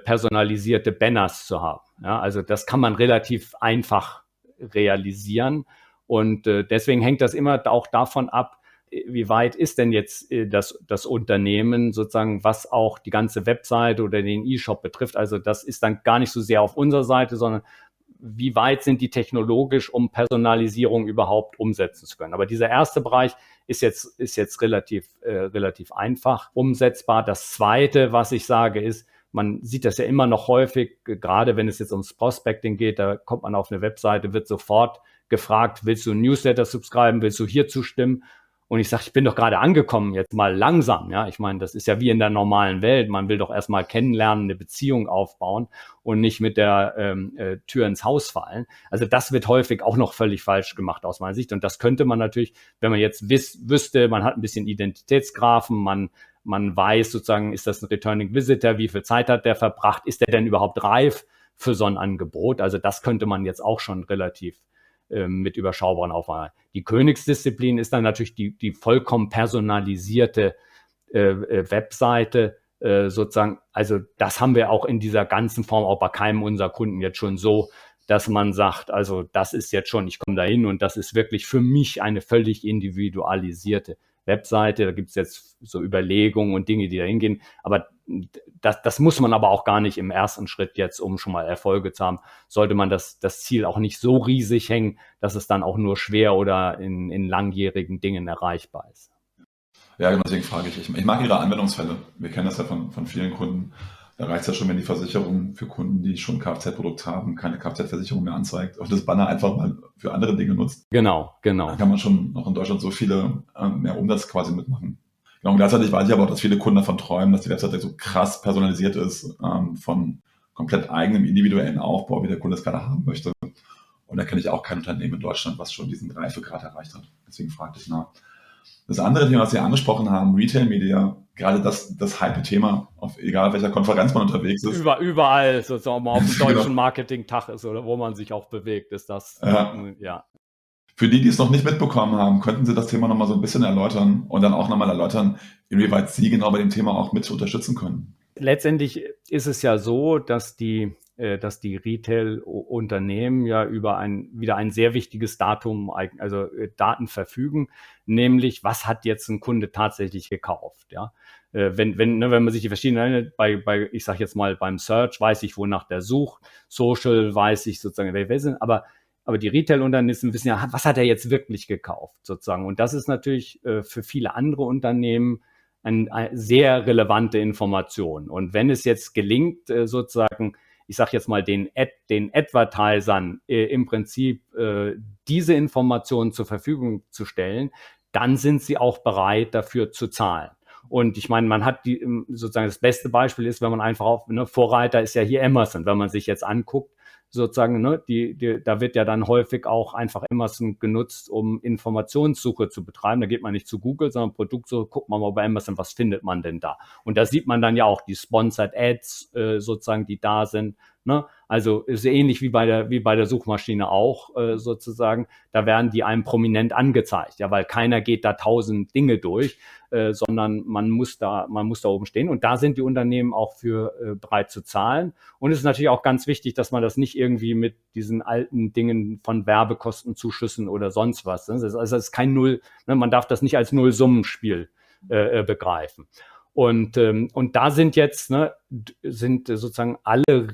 personalisierte Banners zu haben. Ja, also das kann man relativ einfach realisieren und deswegen hängt das immer auch davon ab, wie weit ist denn jetzt das Unternehmen sozusagen, was auch die ganze Webseite oder den E-Shop betrifft. Also das ist dann gar nicht so sehr auf unserer Seite, sondern wie weit sind die technologisch, um Personalisierung überhaupt umsetzen zu können. Aber dieser erste Bereich ist jetzt relativ einfach umsetzbar. Das zweite, was ich sage, ist, man sieht das ja immer noch häufig, gerade wenn es jetzt ums Prospecting geht, da kommt man auf eine Webseite, wird sofort gefragt, willst du ein Newsletter subscriben, willst du hier zustimmen? Und ich sage, ich bin doch gerade angekommen, jetzt mal langsam. Ja, ich meine, das ist ja wie in der normalen Welt. Man will doch erstmal kennenlernen, eine Beziehung aufbauen und nicht mit der Tür ins Haus fallen. Also das wird häufig auch noch völlig falsch gemacht aus meiner Sicht. Und das könnte man natürlich, wenn man jetzt wüsste, man hat ein bisschen Identitätsgraphen, man weiß sozusagen, ist das ein Returning Visitor, wie viel Zeit hat der verbracht, ist der denn überhaupt reif für so ein Angebot? Also das könnte man jetzt auch schon relativ mit überschaubaren Aufwand. Die Königsdisziplin ist dann natürlich die vollkommen personalisierte Webseite sozusagen. Also das haben wir auch in dieser ganzen Form auch bei keinem unserer Kunden jetzt schon so, dass man sagt, also das ist jetzt schon, ich komme da hin und das ist wirklich für mich eine völlig individualisierte Webseite. Da gibt es jetzt so Überlegungen und Dinge, die da hingehen. Aber das muss man aber auch gar nicht im ersten Schritt jetzt, um schon mal Erfolge zu haben, sollte man das Ziel auch nicht so riesig hängen, dass es dann auch nur schwer oder in langjährigen Dingen erreichbar ist. Ja, genau, deswegen frage ich. Ich mag Ihre Anwendungsfälle. Wir kennen das ja von vielen Kunden. Da reicht es ja schon, wenn die Versicherung für Kunden, die schon ein Kfz-Produkt haben, keine Kfz-Versicherung mehr anzeigt und das Banner einfach mal für andere Dinge nutzt. Genau. Dann kann man schon noch in Deutschland so viele mehr Umsatz quasi mitmachen. Genau, und gleichzeitig weiß ich aber auch, dass viele Kunden davon träumen, dass die Webseite so krass personalisiert ist, von komplett eigenem individuellen Aufbau, wie der Kunde es gerade haben möchte. Und da kenne ich auch kein Unternehmen in Deutschland, was schon diesen Reifegrad erreicht hat. Deswegen fragte ich nach. Das andere Thema, was Sie angesprochen haben, Retail Media, gerade das Hype-Thema, egal auf welcher Konferenz man unterwegs ist. Überall, sozusagen, mal auf dem deutschen Genau. Marketing-Tag ist oder wo man sich auch bewegt, ist das, ja. Für die es noch nicht mitbekommen haben, könnten Sie das Thema nochmal so ein bisschen erläutern und dann auch nochmal erläutern, inwieweit Sie genau bei dem Thema auch mit unterstützen können. Letztendlich ist es ja so, dass die Retail-Unternehmen ja über wieder ein sehr wichtiges Datum, also Daten verfügen, nämlich was hat jetzt ein Kunde tatsächlich gekauft, ja. Wenn man sich die verschiedenen, ich sage jetzt mal beim Search weiß ich, wonach der sucht, Social weiß ich sozusagen, wer sind, aber die Retail-Unternehmen wissen ja, was hat er jetzt wirklich gekauft sozusagen. Und das ist natürlich für viele andere Unternehmen eine sehr relevante Information. Und wenn es jetzt gelingt, sozusagen, ich sage jetzt mal, den Advertisern im Prinzip diese Informationen zur Verfügung zu stellen, dann sind sie auch bereit, dafür zu zahlen. Und ich meine, man hat sozusagen das beste Beispiel ist, wenn man einfach Vorreiter ist ja hier Amazon, wenn man sich jetzt anguckt, sozusagen, da wird ja dann häufig auch einfach Amazon genutzt, um Informationssuche zu betreiben. Da geht man nicht zu Google, sondern Produktsuche, guckt man mal bei Amazon, was findet man denn da? Und da sieht man dann ja auch die Sponsored Ads, sozusagen, die da sind. Ne? Also ist ähnlich wie bei der Suchmaschine auch, sozusagen. Da werden die einem prominent angezeigt, ja, weil keiner geht da 1000 Dinge durch, sondern man muss da oben stehen. Und da sind die Unternehmen auch für bereit zu zahlen. Und es ist natürlich auch ganz wichtig, dass man das nicht irgendwie mit diesen alten Dingen von Werbekostenzuschüssen oder sonst was. Also es ist kein man darf das nicht als Nullsummenspiel begreifen. Und da sind jetzt sind sozusagen alle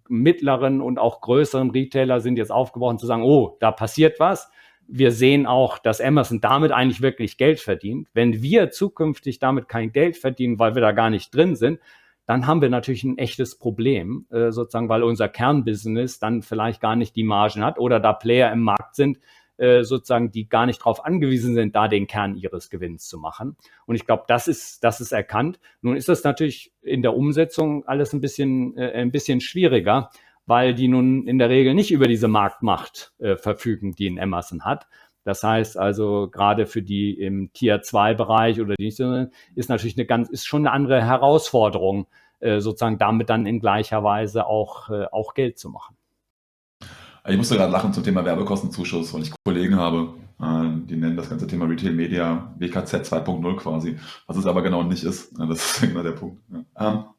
mittleren und auch größeren Retailer sind jetzt aufgebrochen zu sagen, oh, da passiert was. Wir sehen auch, dass Amazon damit eigentlich wirklich Geld verdient. Wenn wir zukünftig damit kein Geld verdienen, weil wir da gar nicht drin sind, dann haben wir natürlich ein echtes Problem, sozusagen, weil unser Kernbusiness dann vielleicht gar nicht die Margen hat oder da Player im Markt sind, sozusagen, die gar nicht darauf angewiesen sind, da den Kern ihres Gewinns zu machen. Und ich glaube, das ist erkannt. Nun ist das natürlich in der Umsetzung alles ein bisschen schwieriger, weil die nun in der Regel nicht über diese Marktmacht verfügen, die ein Amazon hat. Das heißt also, gerade für die im Tier-2-Bereich oder die ist natürlich ist schon eine andere Herausforderung, sozusagen damit dann in gleicher Weise auch Geld zu machen. Ich musste gerade lachen zum Thema Werbekostenzuschuss, weil ich Kollegen habe, die nennen das ganze Thema Retail Media WKZ 2.0 quasi, was es aber genau nicht ist. Das ist genau der Punkt.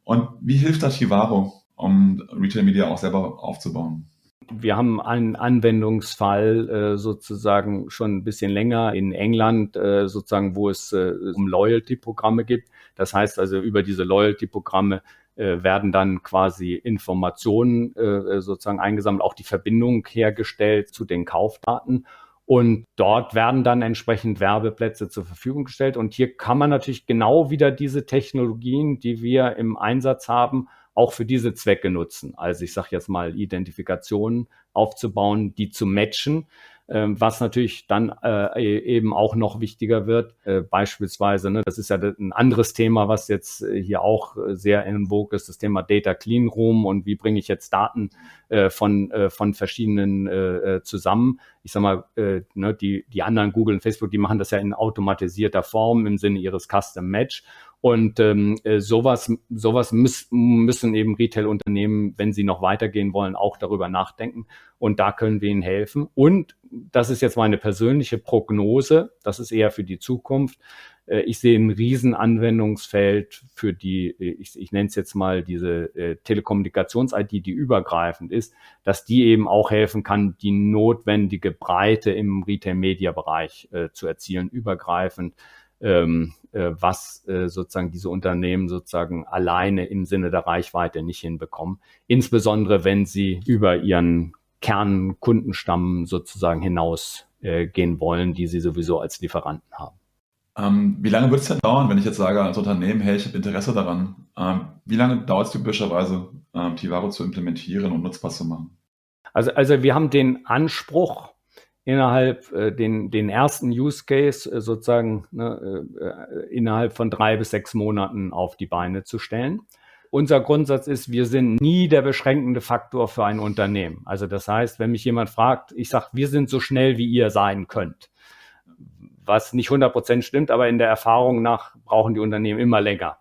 Und wie hilft da Chivaro, um Retail Media auch selber aufzubauen? Wir haben einen Anwendungsfall sozusagen schon ein bisschen länger in England, sozusagen, wo es um Loyalty-Programme gibt. Das heißt also, über diese Loyalty-Programme werden dann quasi Informationen sozusagen eingesammelt, auch die Verbindung hergestellt zu den Kaufdaten. Und dort werden dann entsprechend Werbeplätze zur Verfügung gestellt. Und hier kann man natürlich genau wieder diese Technologien, die wir im Einsatz haben, auch für diese Zwecke nutzen. Also ich sage jetzt mal, Identifikationen aufzubauen, die zu matchen Was natürlich dann eben auch noch wichtiger wird, beispielsweise, ne, das ist ja ein anderes Thema, was jetzt hier auch sehr in vogue ist, das Thema Data Clean Room und wie bringe ich jetzt Daten von verschiedenen zusammen. Ich sag mal, ne, die anderen Google und Facebook, die machen das ja in automatisierter Form im Sinne ihres Custom Match. Und sowas müssen eben Retail-Unternehmen, wenn sie noch weitergehen wollen, auch darüber nachdenken. Und da können wir ihnen helfen. Und das ist jetzt meine persönliche Prognose. Das ist eher für die Zukunft. Ich sehe ein Riesenanwendungsfeld für die, ich nenne es jetzt mal diese Telekommunikations-IT, die übergreifend ist, dass die eben auch helfen kann, die notwendige Breite im Retail-Media-Bereich zu erzielen, übergreifend. Was sozusagen diese Unternehmen sozusagen alleine im Sinne der Reichweite nicht hinbekommen. Insbesondere, wenn sie über ihren Kernkundenstamm sozusagen hinaus gehen wollen, die sie sowieso als Lieferanten haben. Wie lange wird es denn dauern, wenn ich jetzt sage als Unternehmen, hey, ich habe Interesse daran? Wie lange dauert es typischerweise, Tivaro zu implementieren und nutzbar zu machen? Also wir haben den Anspruch, innerhalb den ersten Use Case sozusagen innerhalb von 3 bis 6 Monaten auf die Beine zu stellen. Unser Grundsatz ist, wir sind nie der beschränkende Faktor für ein Unternehmen. Also das heißt, wenn mich jemand fragt, ich sage, wir sind so schnell, wie ihr sein könnt. Was nicht 100% stimmt, aber in der Erfahrung nach brauchen die Unternehmen immer länger.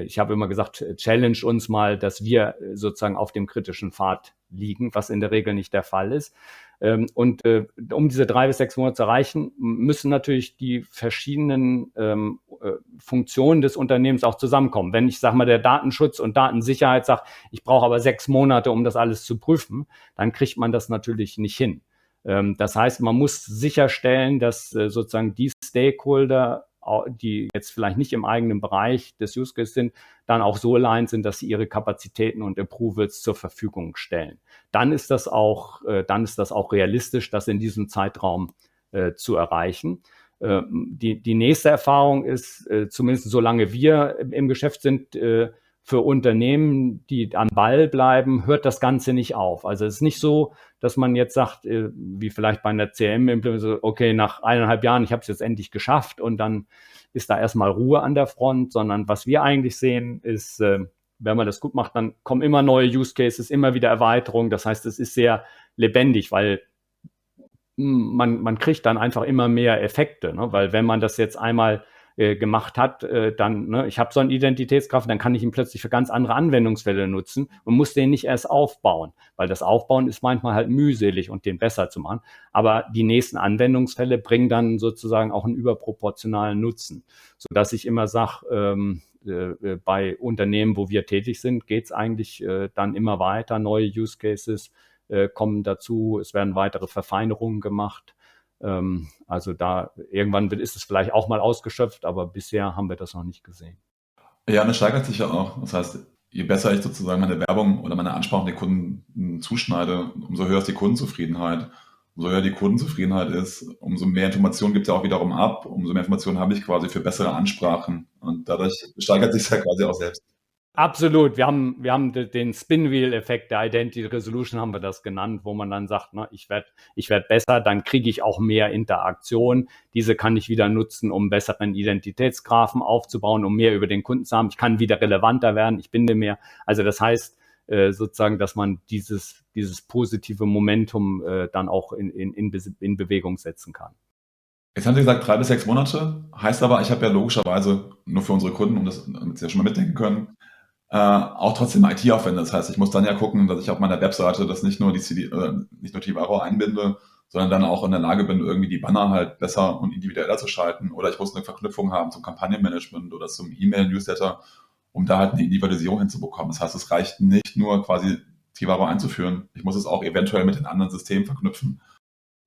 Ich habe immer gesagt, challenge uns mal, dass wir sozusagen auf dem kritischen Pfad liegen, was in der Regel nicht der Fall ist. Und um diese 3 bis 6 Monate zu erreichen, müssen natürlich die verschiedenen Funktionen des Unternehmens auch zusammenkommen. Wenn ich, sag mal, der Datenschutz und Datensicherheit sagt, ich brauche aber 6 Monate, um das alles zu prüfen, dann kriegt man das natürlich nicht hin. Das heißt, man muss sicherstellen, dass sozusagen die Stakeholder, die jetzt vielleicht nicht im eigenen Bereich des Use Case sind, dann auch so aligned sind, dass sie ihre Kapazitäten und Approvals zur Verfügung stellen. Dann ist das auch realistisch, das in diesem Zeitraum zu erreichen. Die nächste Erfahrung ist, zumindest solange wir im Geschäft sind, für Unternehmen, die am Ball bleiben, hört das Ganze nicht auf. Also es ist nicht so, dass man jetzt sagt, wie vielleicht bei einer CRM-Implementation, okay, nach 1,5 Jahren, ich habe es jetzt endlich geschafft und dann ist da erstmal Ruhe an der Front, sondern was wir eigentlich sehen ist, wenn man das gut macht, dann kommen immer neue Use Cases, immer wieder Erweiterungen. Das heißt, es ist sehr lebendig, weil man kriegt dann einfach immer mehr Effekte, ne? Weil wenn man das jetzt einmal gemacht hat, dann, ne, ich habe so einen Identitätsgraph, dann kann ich ihn plötzlich für ganz andere Anwendungsfälle nutzen und muss den nicht erst aufbauen, weil das Aufbauen ist manchmal halt mühselig und den besser zu machen. Aber die nächsten Anwendungsfälle bringen dann sozusagen auch einen überproportionalen Nutzen, sodass ich immer sage, bei Unternehmen, wo wir tätig sind, geht es eigentlich dann immer weiter, neue Use Cases kommen dazu, es werden weitere Verfeinerungen gemacht. Also da irgendwann ist es vielleicht auch mal ausgeschöpft, aber bisher haben wir das noch nicht gesehen. Ja, das steigert sich ja auch. Das heißt, je besser ich sozusagen meine Werbung oder meine Ansprache den Kunden zuschneide, umso höher ist die Kundenzufriedenheit. Umso höher die Kundenzufriedenheit ist, umso mehr Informationen gibt es ja auch wiederum ab, umso mehr Informationen habe ich quasi für bessere Ansprachen. Und dadurch steigert sich es ja quasi auch selbst. Absolut. Wir haben den Spin-Wheel-Effekt der Identity Resolution, haben wir das genannt, wo man dann sagt, ne, ich werd besser, dann kriege ich auch mehr Interaktion. Diese kann ich wieder nutzen, um besseren Identitätsgraphen aufzubauen, um mehr über den Kunden zu haben. Ich kann wieder relevanter werden, ich binde mehr. Also das heißt sozusagen, dass man dieses positive Momentum dann auch in Bewegung setzen kann. Jetzt haben Sie gesagt, 3 bis 6 Monate. Heißt aber, ich habe ja logischerweise nur für unsere Kunden, damit Sie ja schon mal mitdenken können, auch trotzdem IT-Aufwände. Das heißt, ich muss dann ja gucken, dass ich auf meiner Webseite das nicht nur Tivaro einbinde, sondern dann auch in der Lage bin, irgendwie die Banner halt besser und individueller zu schalten. Oder ich muss eine Verknüpfung haben zum Kampagnenmanagement oder zum E-Mail-Newsletter, um da halt eine Individualisierung hinzubekommen. Das heißt, es reicht nicht nur quasi Tivaro einzuführen. Ich muss es auch eventuell mit den anderen Systemen verknüpfen.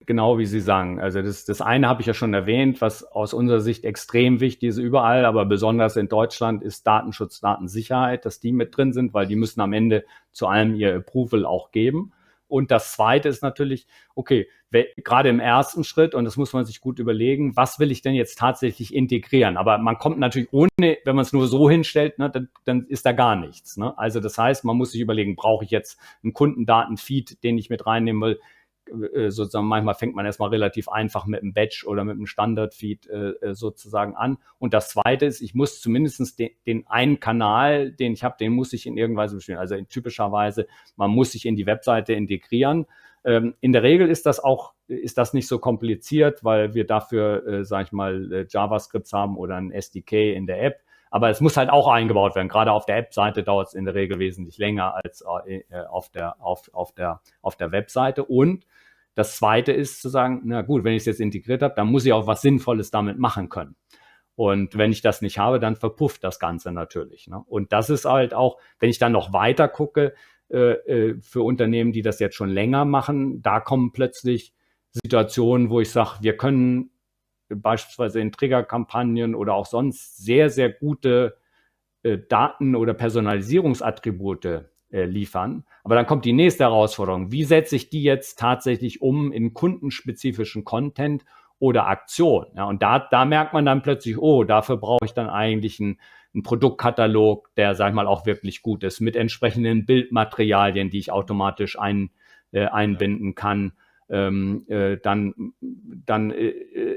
Genau wie Sie sagen. Also das eine habe ich ja schon erwähnt, was aus unserer Sicht extrem wichtig ist überall, aber besonders in Deutschland ist Datenschutz, Datensicherheit, dass die mit drin sind, weil die müssen am Ende zu allem ihr Approval auch geben. Und das Zweite ist natürlich, okay, gerade im ersten Schritt, und das muss man sich gut überlegen, was will ich denn jetzt tatsächlich integrieren? Aber man kommt natürlich ohne, wenn man es nur so hinstellt, ne, dann ist da gar nichts. Ne? Also das heißt, man muss sich überlegen, brauche ich jetzt einen Kundendatenfeed, den ich mit reinnehmen will? sozusagen manchmal fängt man erstmal relativ einfach mit einem Batch oder mit einem Standard-Feed sozusagen an. Und das Zweite ist, ich muss zumindest den einen Kanal, den ich habe, den muss ich in irgendeiner Weise bespielen. Also typischerweise, man muss sich in die Webseite integrieren. In der Regel ist das nicht so kompliziert, weil wir dafür, sage ich mal, JavaScripts haben oder ein SDK in der App. Aber es muss halt auch eingebaut werden. Gerade auf der App-Seite dauert es in der Regel wesentlich länger als auf der Webseite. Und das Zweite ist zu sagen, na gut, wenn ich es jetzt integriert habe, dann muss ich auch was Sinnvolles damit machen können. Und wenn ich das nicht habe, dann verpufft das Ganze natürlich, ne? Und das ist halt auch, wenn ich dann noch weiter gucke, für Unternehmen, die das jetzt schon länger machen, da kommen plötzlich Situationen, wo ich sage, wir können beispielsweise in Triggerkampagnen oder auch sonst sehr, sehr gute Daten- oder Personalisierungsattribute liefern. Aber dann kommt die nächste Herausforderung. Wie setze ich die jetzt tatsächlich um in kundenspezifischen Content oder Aktion? Ja, und da merkt man dann plötzlich, oh, dafür brauche ich dann eigentlich einen Produktkatalog, der, sag ich mal, auch wirklich gut ist, mit entsprechenden Bildmaterialien, die ich automatisch einbinden kann. Dann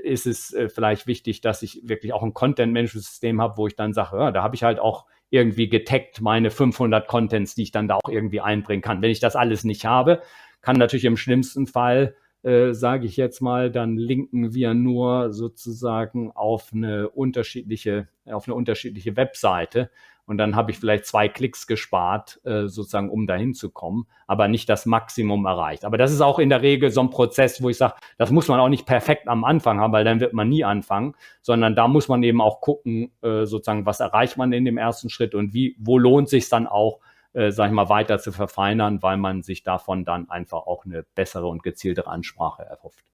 ist es vielleicht wichtig, dass ich wirklich auch ein Content-Management-System habe, wo ich dann sage, ja, da habe ich halt auch irgendwie getaggt meine 500 Contents, die ich dann da auch irgendwie einbringen kann. Wenn ich das alles nicht habe, kann natürlich im schlimmsten Fall, sage ich jetzt mal, dann linken wir nur sozusagen auf eine unterschiedliche Webseite. Und dann habe ich vielleicht 2 Klicks gespart, sozusagen, um dahin zu kommen, aber nicht das Maximum erreicht. Aber das ist auch in der Regel so ein Prozess, wo ich sage, das muss man auch nicht perfekt am Anfang haben, weil dann wird man nie anfangen, sondern da muss man eben auch gucken, sozusagen, was erreicht man in dem ersten Schritt und wo lohnt sich dann auch, sag ich mal, weiter zu verfeinern, weil man sich davon dann einfach auch eine bessere und gezieltere Ansprache erhofft.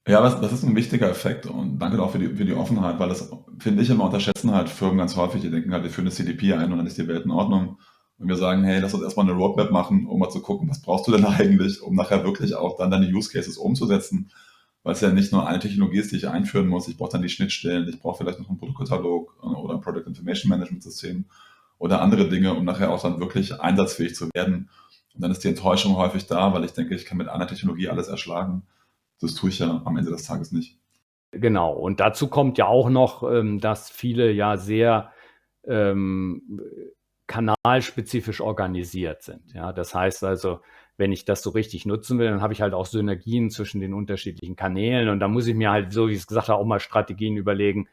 Ja, das ist ein wichtiger Effekt und danke auch für die Offenheit, weil das, finde ich, immer unterschätzen halt Firmen ganz häufig. Die denken halt, wir führen eine CDP ein und dann ist die Welt in Ordnung. Und wir sagen, hey, lass uns erstmal eine Roadmap machen, um mal zu gucken, was brauchst du denn eigentlich, um nachher wirklich auch dann deine Use Cases umzusetzen. Weil es ja nicht nur eine Technologie ist, die ich einführen muss. Ich brauche dann die Schnittstellen, ich brauche vielleicht noch einen Produktkatalog oder ein Product Information Management System oder andere Dinge, um nachher auch dann wirklich einsatzfähig zu werden. Und dann ist die Enttäuschung häufig da, weil ich denke, ich kann mit einer Technologie alles erschlagen. Das tue ich ja am Ende des Tages nicht. Genau. Und dazu kommt ja auch noch, dass viele ja sehr kanalspezifisch organisiert sind. Ja, das heißt also, wenn ich das so richtig nutzen will, dann habe ich halt auch Synergien zwischen den unterschiedlichen Kanälen. Und da muss ich mir halt, so wie ich es gesagt habe, auch mal Strategien überlegen,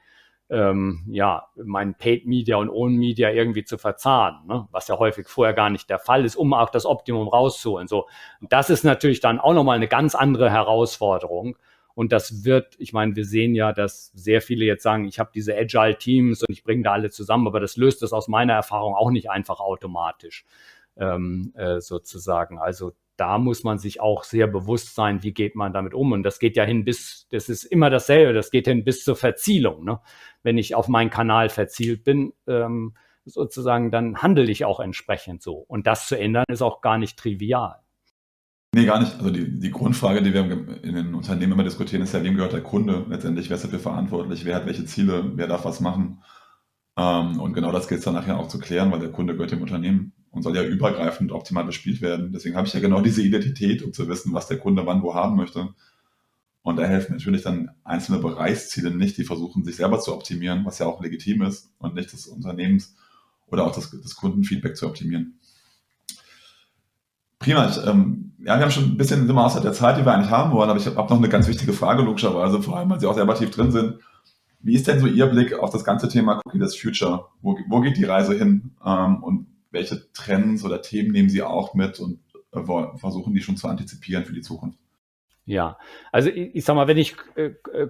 mein Paid Media und Own Media irgendwie zu verzahnen, ne? Was ja häufig vorher gar nicht der Fall ist, um auch das Optimum rauszuholen. So, und das ist natürlich dann auch nochmal eine ganz andere Herausforderung. Und das ich meine, wir sehen ja, dass sehr viele jetzt sagen, ich habe diese Agile Teams und ich bringe da alle zusammen, aber das löst das aus meiner Erfahrung auch nicht einfach automatisch, sozusagen. Also da muss man sich auch sehr bewusst sein, wie geht man damit um. Und das geht ja das ist immer dasselbe, das geht hin bis zur Verzielung, ne? Wenn ich auf meinen Kanal verzielt bin, sozusagen, dann handle ich auch entsprechend so. Und das zu ändern, ist auch gar nicht trivial. Nee, gar nicht. Also die Grundfrage, die wir in den Unternehmen immer diskutieren, ist ja, wem gehört der Kunde letztendlich? Wer ist dafür verantwortlich? Wer hat welche Ziele? Wer darf was machen? Und genau das gilt es dann nachher auch zu klären, weil der Kunde gehört dem Unternehmen und soll ja übergreifend optimal bespielt werden. Deswegen habe ich ja genau diese Identität, um zu wissen, was der Kunde wann wo haben möchte. Und da helfen natürlich dann einzelne Bereichsziele nicht, die versuchen, sich selber zu optimieren, was ja auch legitim ist und nicht des Unternehmens oder auch das Kundenfeedback zu optimieren. Prima. Wir haben schon ein bisschen sind wir außer der Zeit, die wir eigentlich haben wollen, aber ich habe noch eine ganz wichtige Frage, logischerweise, vor allem, weil Sie auch selber tief drin sind. Wie ist denn so Ihr Blick auf das ganze Thema Cookieless Future? Wo geht die Reise hin? Und welche Trends oder Themen nehmen Sie auch mit und versuchen die schon zu antizipieren für die Zukunft? Ja, also ich sag mal, wenn ich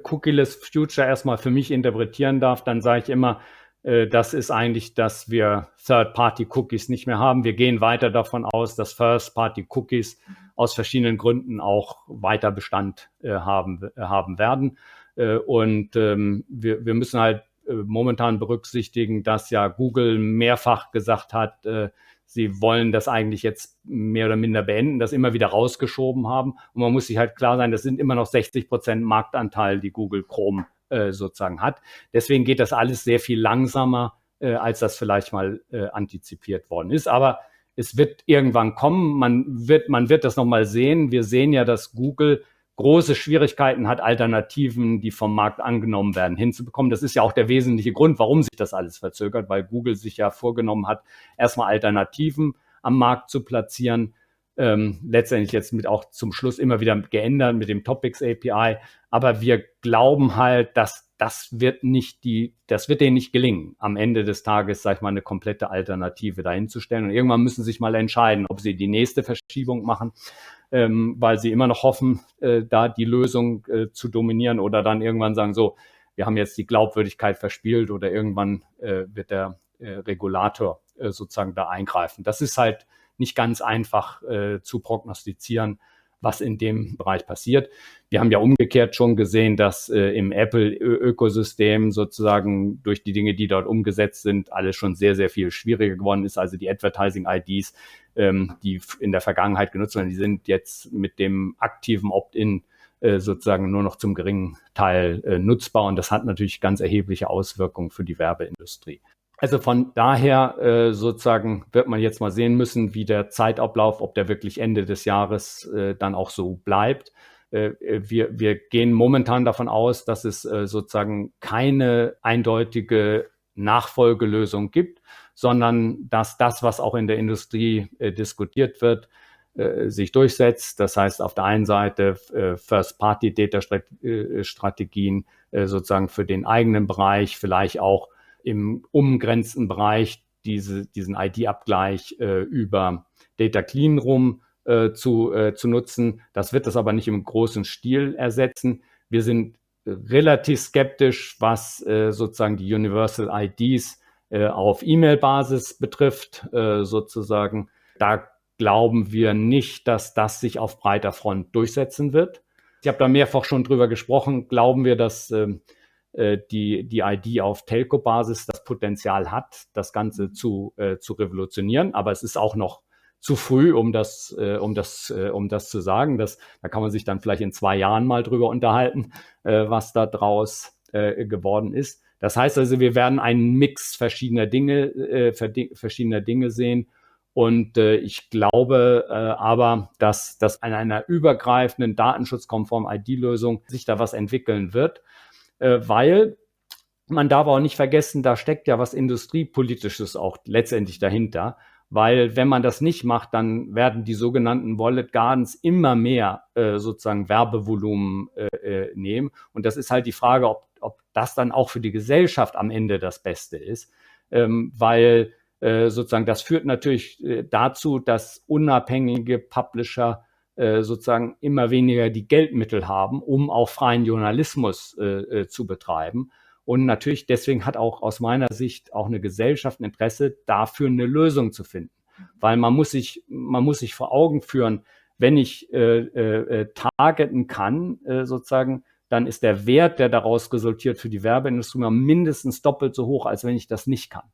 Cookieless Future erstmal für mich interpretieren darf, dann sage ich immer, das ist eigentlich, dass wir Third-Party-Cookies nicht mehr haben. Wir gehen weiter davon aus, dass First-Party-Cookies aus verschiedenen Gründen auch weiter Bestand haben werden. Und wir müssen halt momentan berücksichtigen, dass ja Google mehrfach gesagt hat, sie wollen das eigentlich jetzt mehr oder minder beenden, das immer wieder rausgeschoben haben. Und man muss sich halt klar sein, das sind immer noch 60% Marktanteil, die Google Chrome sozusagen hat. Deswegen geht das alles sehr viel langsamer, als das vielleicht mal antizipiert worden ist. Aber es wird irgendwann kommen. Man wird das nochmal sehen. Wir sehen ja, dass Google große Schwierigkeiten hat, Alternativen, die vom Markt angenommen werden, hinzubekommen. Das ist ja auch der wesentliche Grund, warum sich das alles verzögert, weil Google sich ja vorgenommen hat, erstmal Alternativen am Markt zu platzieren. Letztendlich jetzt mit auch zum Schluss immer wieder geändert mit dem Topics API. Aber wir glauben halt, dass das wird denen nicht gelingen, am Ende des Tages, sag ich mal, eine komplette Alternative dahinzustellen. Und irgendwann müssen sie sich mal entscheiden, ob sie die nächste Verschiebung machen, weil sie immer noch hoffen, da die Lösung zu dominieren, oder dann irgendwann sagen, so, wir haben jetzt die Glaubwürdigkeit verspielt, oder irgendwann wird der Regulator sozusagen da eingreifen. Das ist halt nicht ganz einfach zu prognostizieren, was in dem Bereich passiert. Wir haben ja umgekehrt schon gesehen, dass im Apple-Ökosystem sozusagen durch die Dinge, die dort umgesetzt sind, alles schon sehr, sehr viel schwieriger geworden ist. Also die Advertising-IDs, die in der Vergangenheit genutzt werden, die sind jetzt mit dem aktiven Opt-in sozusagen nur noch zum geringen Teil nutzbar. Und das hat natürlich ganz erhebliche Auswirkungen für die Werbeindustrie. Also von daher sozusagen wird man jetzt mal sehen müssen, wie der Zeitablauf, ob der wirklich Ende des Jahres dann auch so bleibt. Wir gehen momentan davon aus, dass es sozusagen keine eindeutige Nachfolgelösung gibt, sondern dass das, was auch in der Industrie diskutiert wird, sich durchsetzt. Das heißt, auf der einen Seite First-Party-Data-Strategien sozusagen für den eigenen Bereich, vielleicht auch im umgrenzten Bereich diesen ID-Abgleich über Data Cleanroom zu nutzen. Das wird das aber nicht im großen Stil ersetzen. Wir sind relativ skeptisch, was sozusagen die Universal IDs auf E-Mail-Basis betrifft, sozusagen. Da glauben wir nicht, dass das sich auf breiter Front durchsetzen wird. Ich habe da mehrfach schon drüber gesprochen. Glauben wir, dass die ID auf Telco-Basis das Potenzial hat, das Ganze zu revolutionieren. Aber es ist auch noch zu früh, um das zu sagen. Da kann man sich dann vielleicht in 2 Jahren mal drüber unterhalten, was da draus geworden ist. Das heißt also, wir werden einen Mix verschiedener Dinge sehen. Und ich glaube aber, dass an einer übergreifenden, datenschutzkonformen ID-Lösung sich da was entwickeln wird. Weil man darf auch nicht vergessen, da steckt ja was Industriepolitisches auch letztendlich dahinter. Weil wenn man das nicht macht, dann werden die sogenannten Wallet Gardens immer mehr sozusagen Werbevolumen nehmen. Und das ist halt die Frage, ob das dann auch für die Gesellschaft am Ende das Beste ist. Weil sozusagen das führt natürlich dazu, dass unabhängige Publisher sozusagen immer weniger die Geldmittel haben, um auch freien Journalismus zu betreiben. Und natürlich deswegen hat auch aus meiner Sicht auch eine Gesellschaft ein Interesse, dafür eine Lösung zu finden. Weil man muss sich vor Augen führen, wenn ich targeten kann, sozusagen, dann ist der Wert, der daraus resultiert für die Werbeindustrie, mindestens doppelt so hoch, als wenn ich das nicht kann.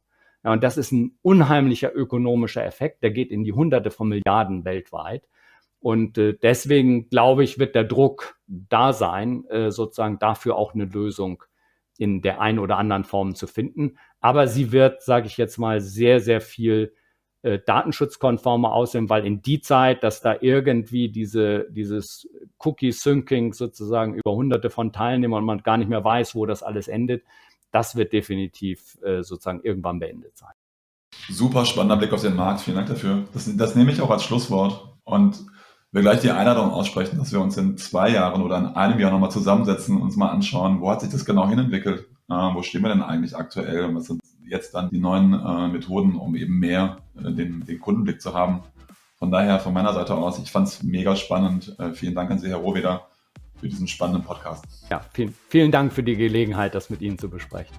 Ja, und das ist ein unheimlicher ökonomischer Effekt, der geht in die Hunderte von Milliarden weltweit. Und deswegen, glaube ich, wird der Druck da sein, sozusagen dafür auch eine Lösung in der einen oder anderen Form zu finden. Aber sie wird, sage ich jetzt mal, sehr, sehr viel datenschutzkonformer aussehen, weil in die Zeit, dass da irgendwie dieses Cookie-Syncing sozusagen über Hunderte von Teilnehmern und man gar nicht mehr weiß, wo das alles endet, das wird definitiv sozusagen irgendwann beendet sein. Super spannender Blick auf den Markt. Vielen Dank dafür. Das nehme ich auch als Schlusswort und will gleich die Einladung aussprechen, dass wir uns in 2 Jahren oder in einem Jahr nochmal zusammensetzen und uns mal anschauen, wo hat sich das genau hinentwickelt? Wo stehen wir denn eigentlich aktuell? Und was sind jetzt dann die neuen Methoden, um eben mehr den Kundenblick zu haben? Von daher, von meiner Seite aus, ich fand es mega spannend. Vielen Dank an Sie, Herr Rohweder, für diesen spannenden Podcast. Ja, vielen Dank für die Gelegenheit, das mit Ihnen zu besprechen.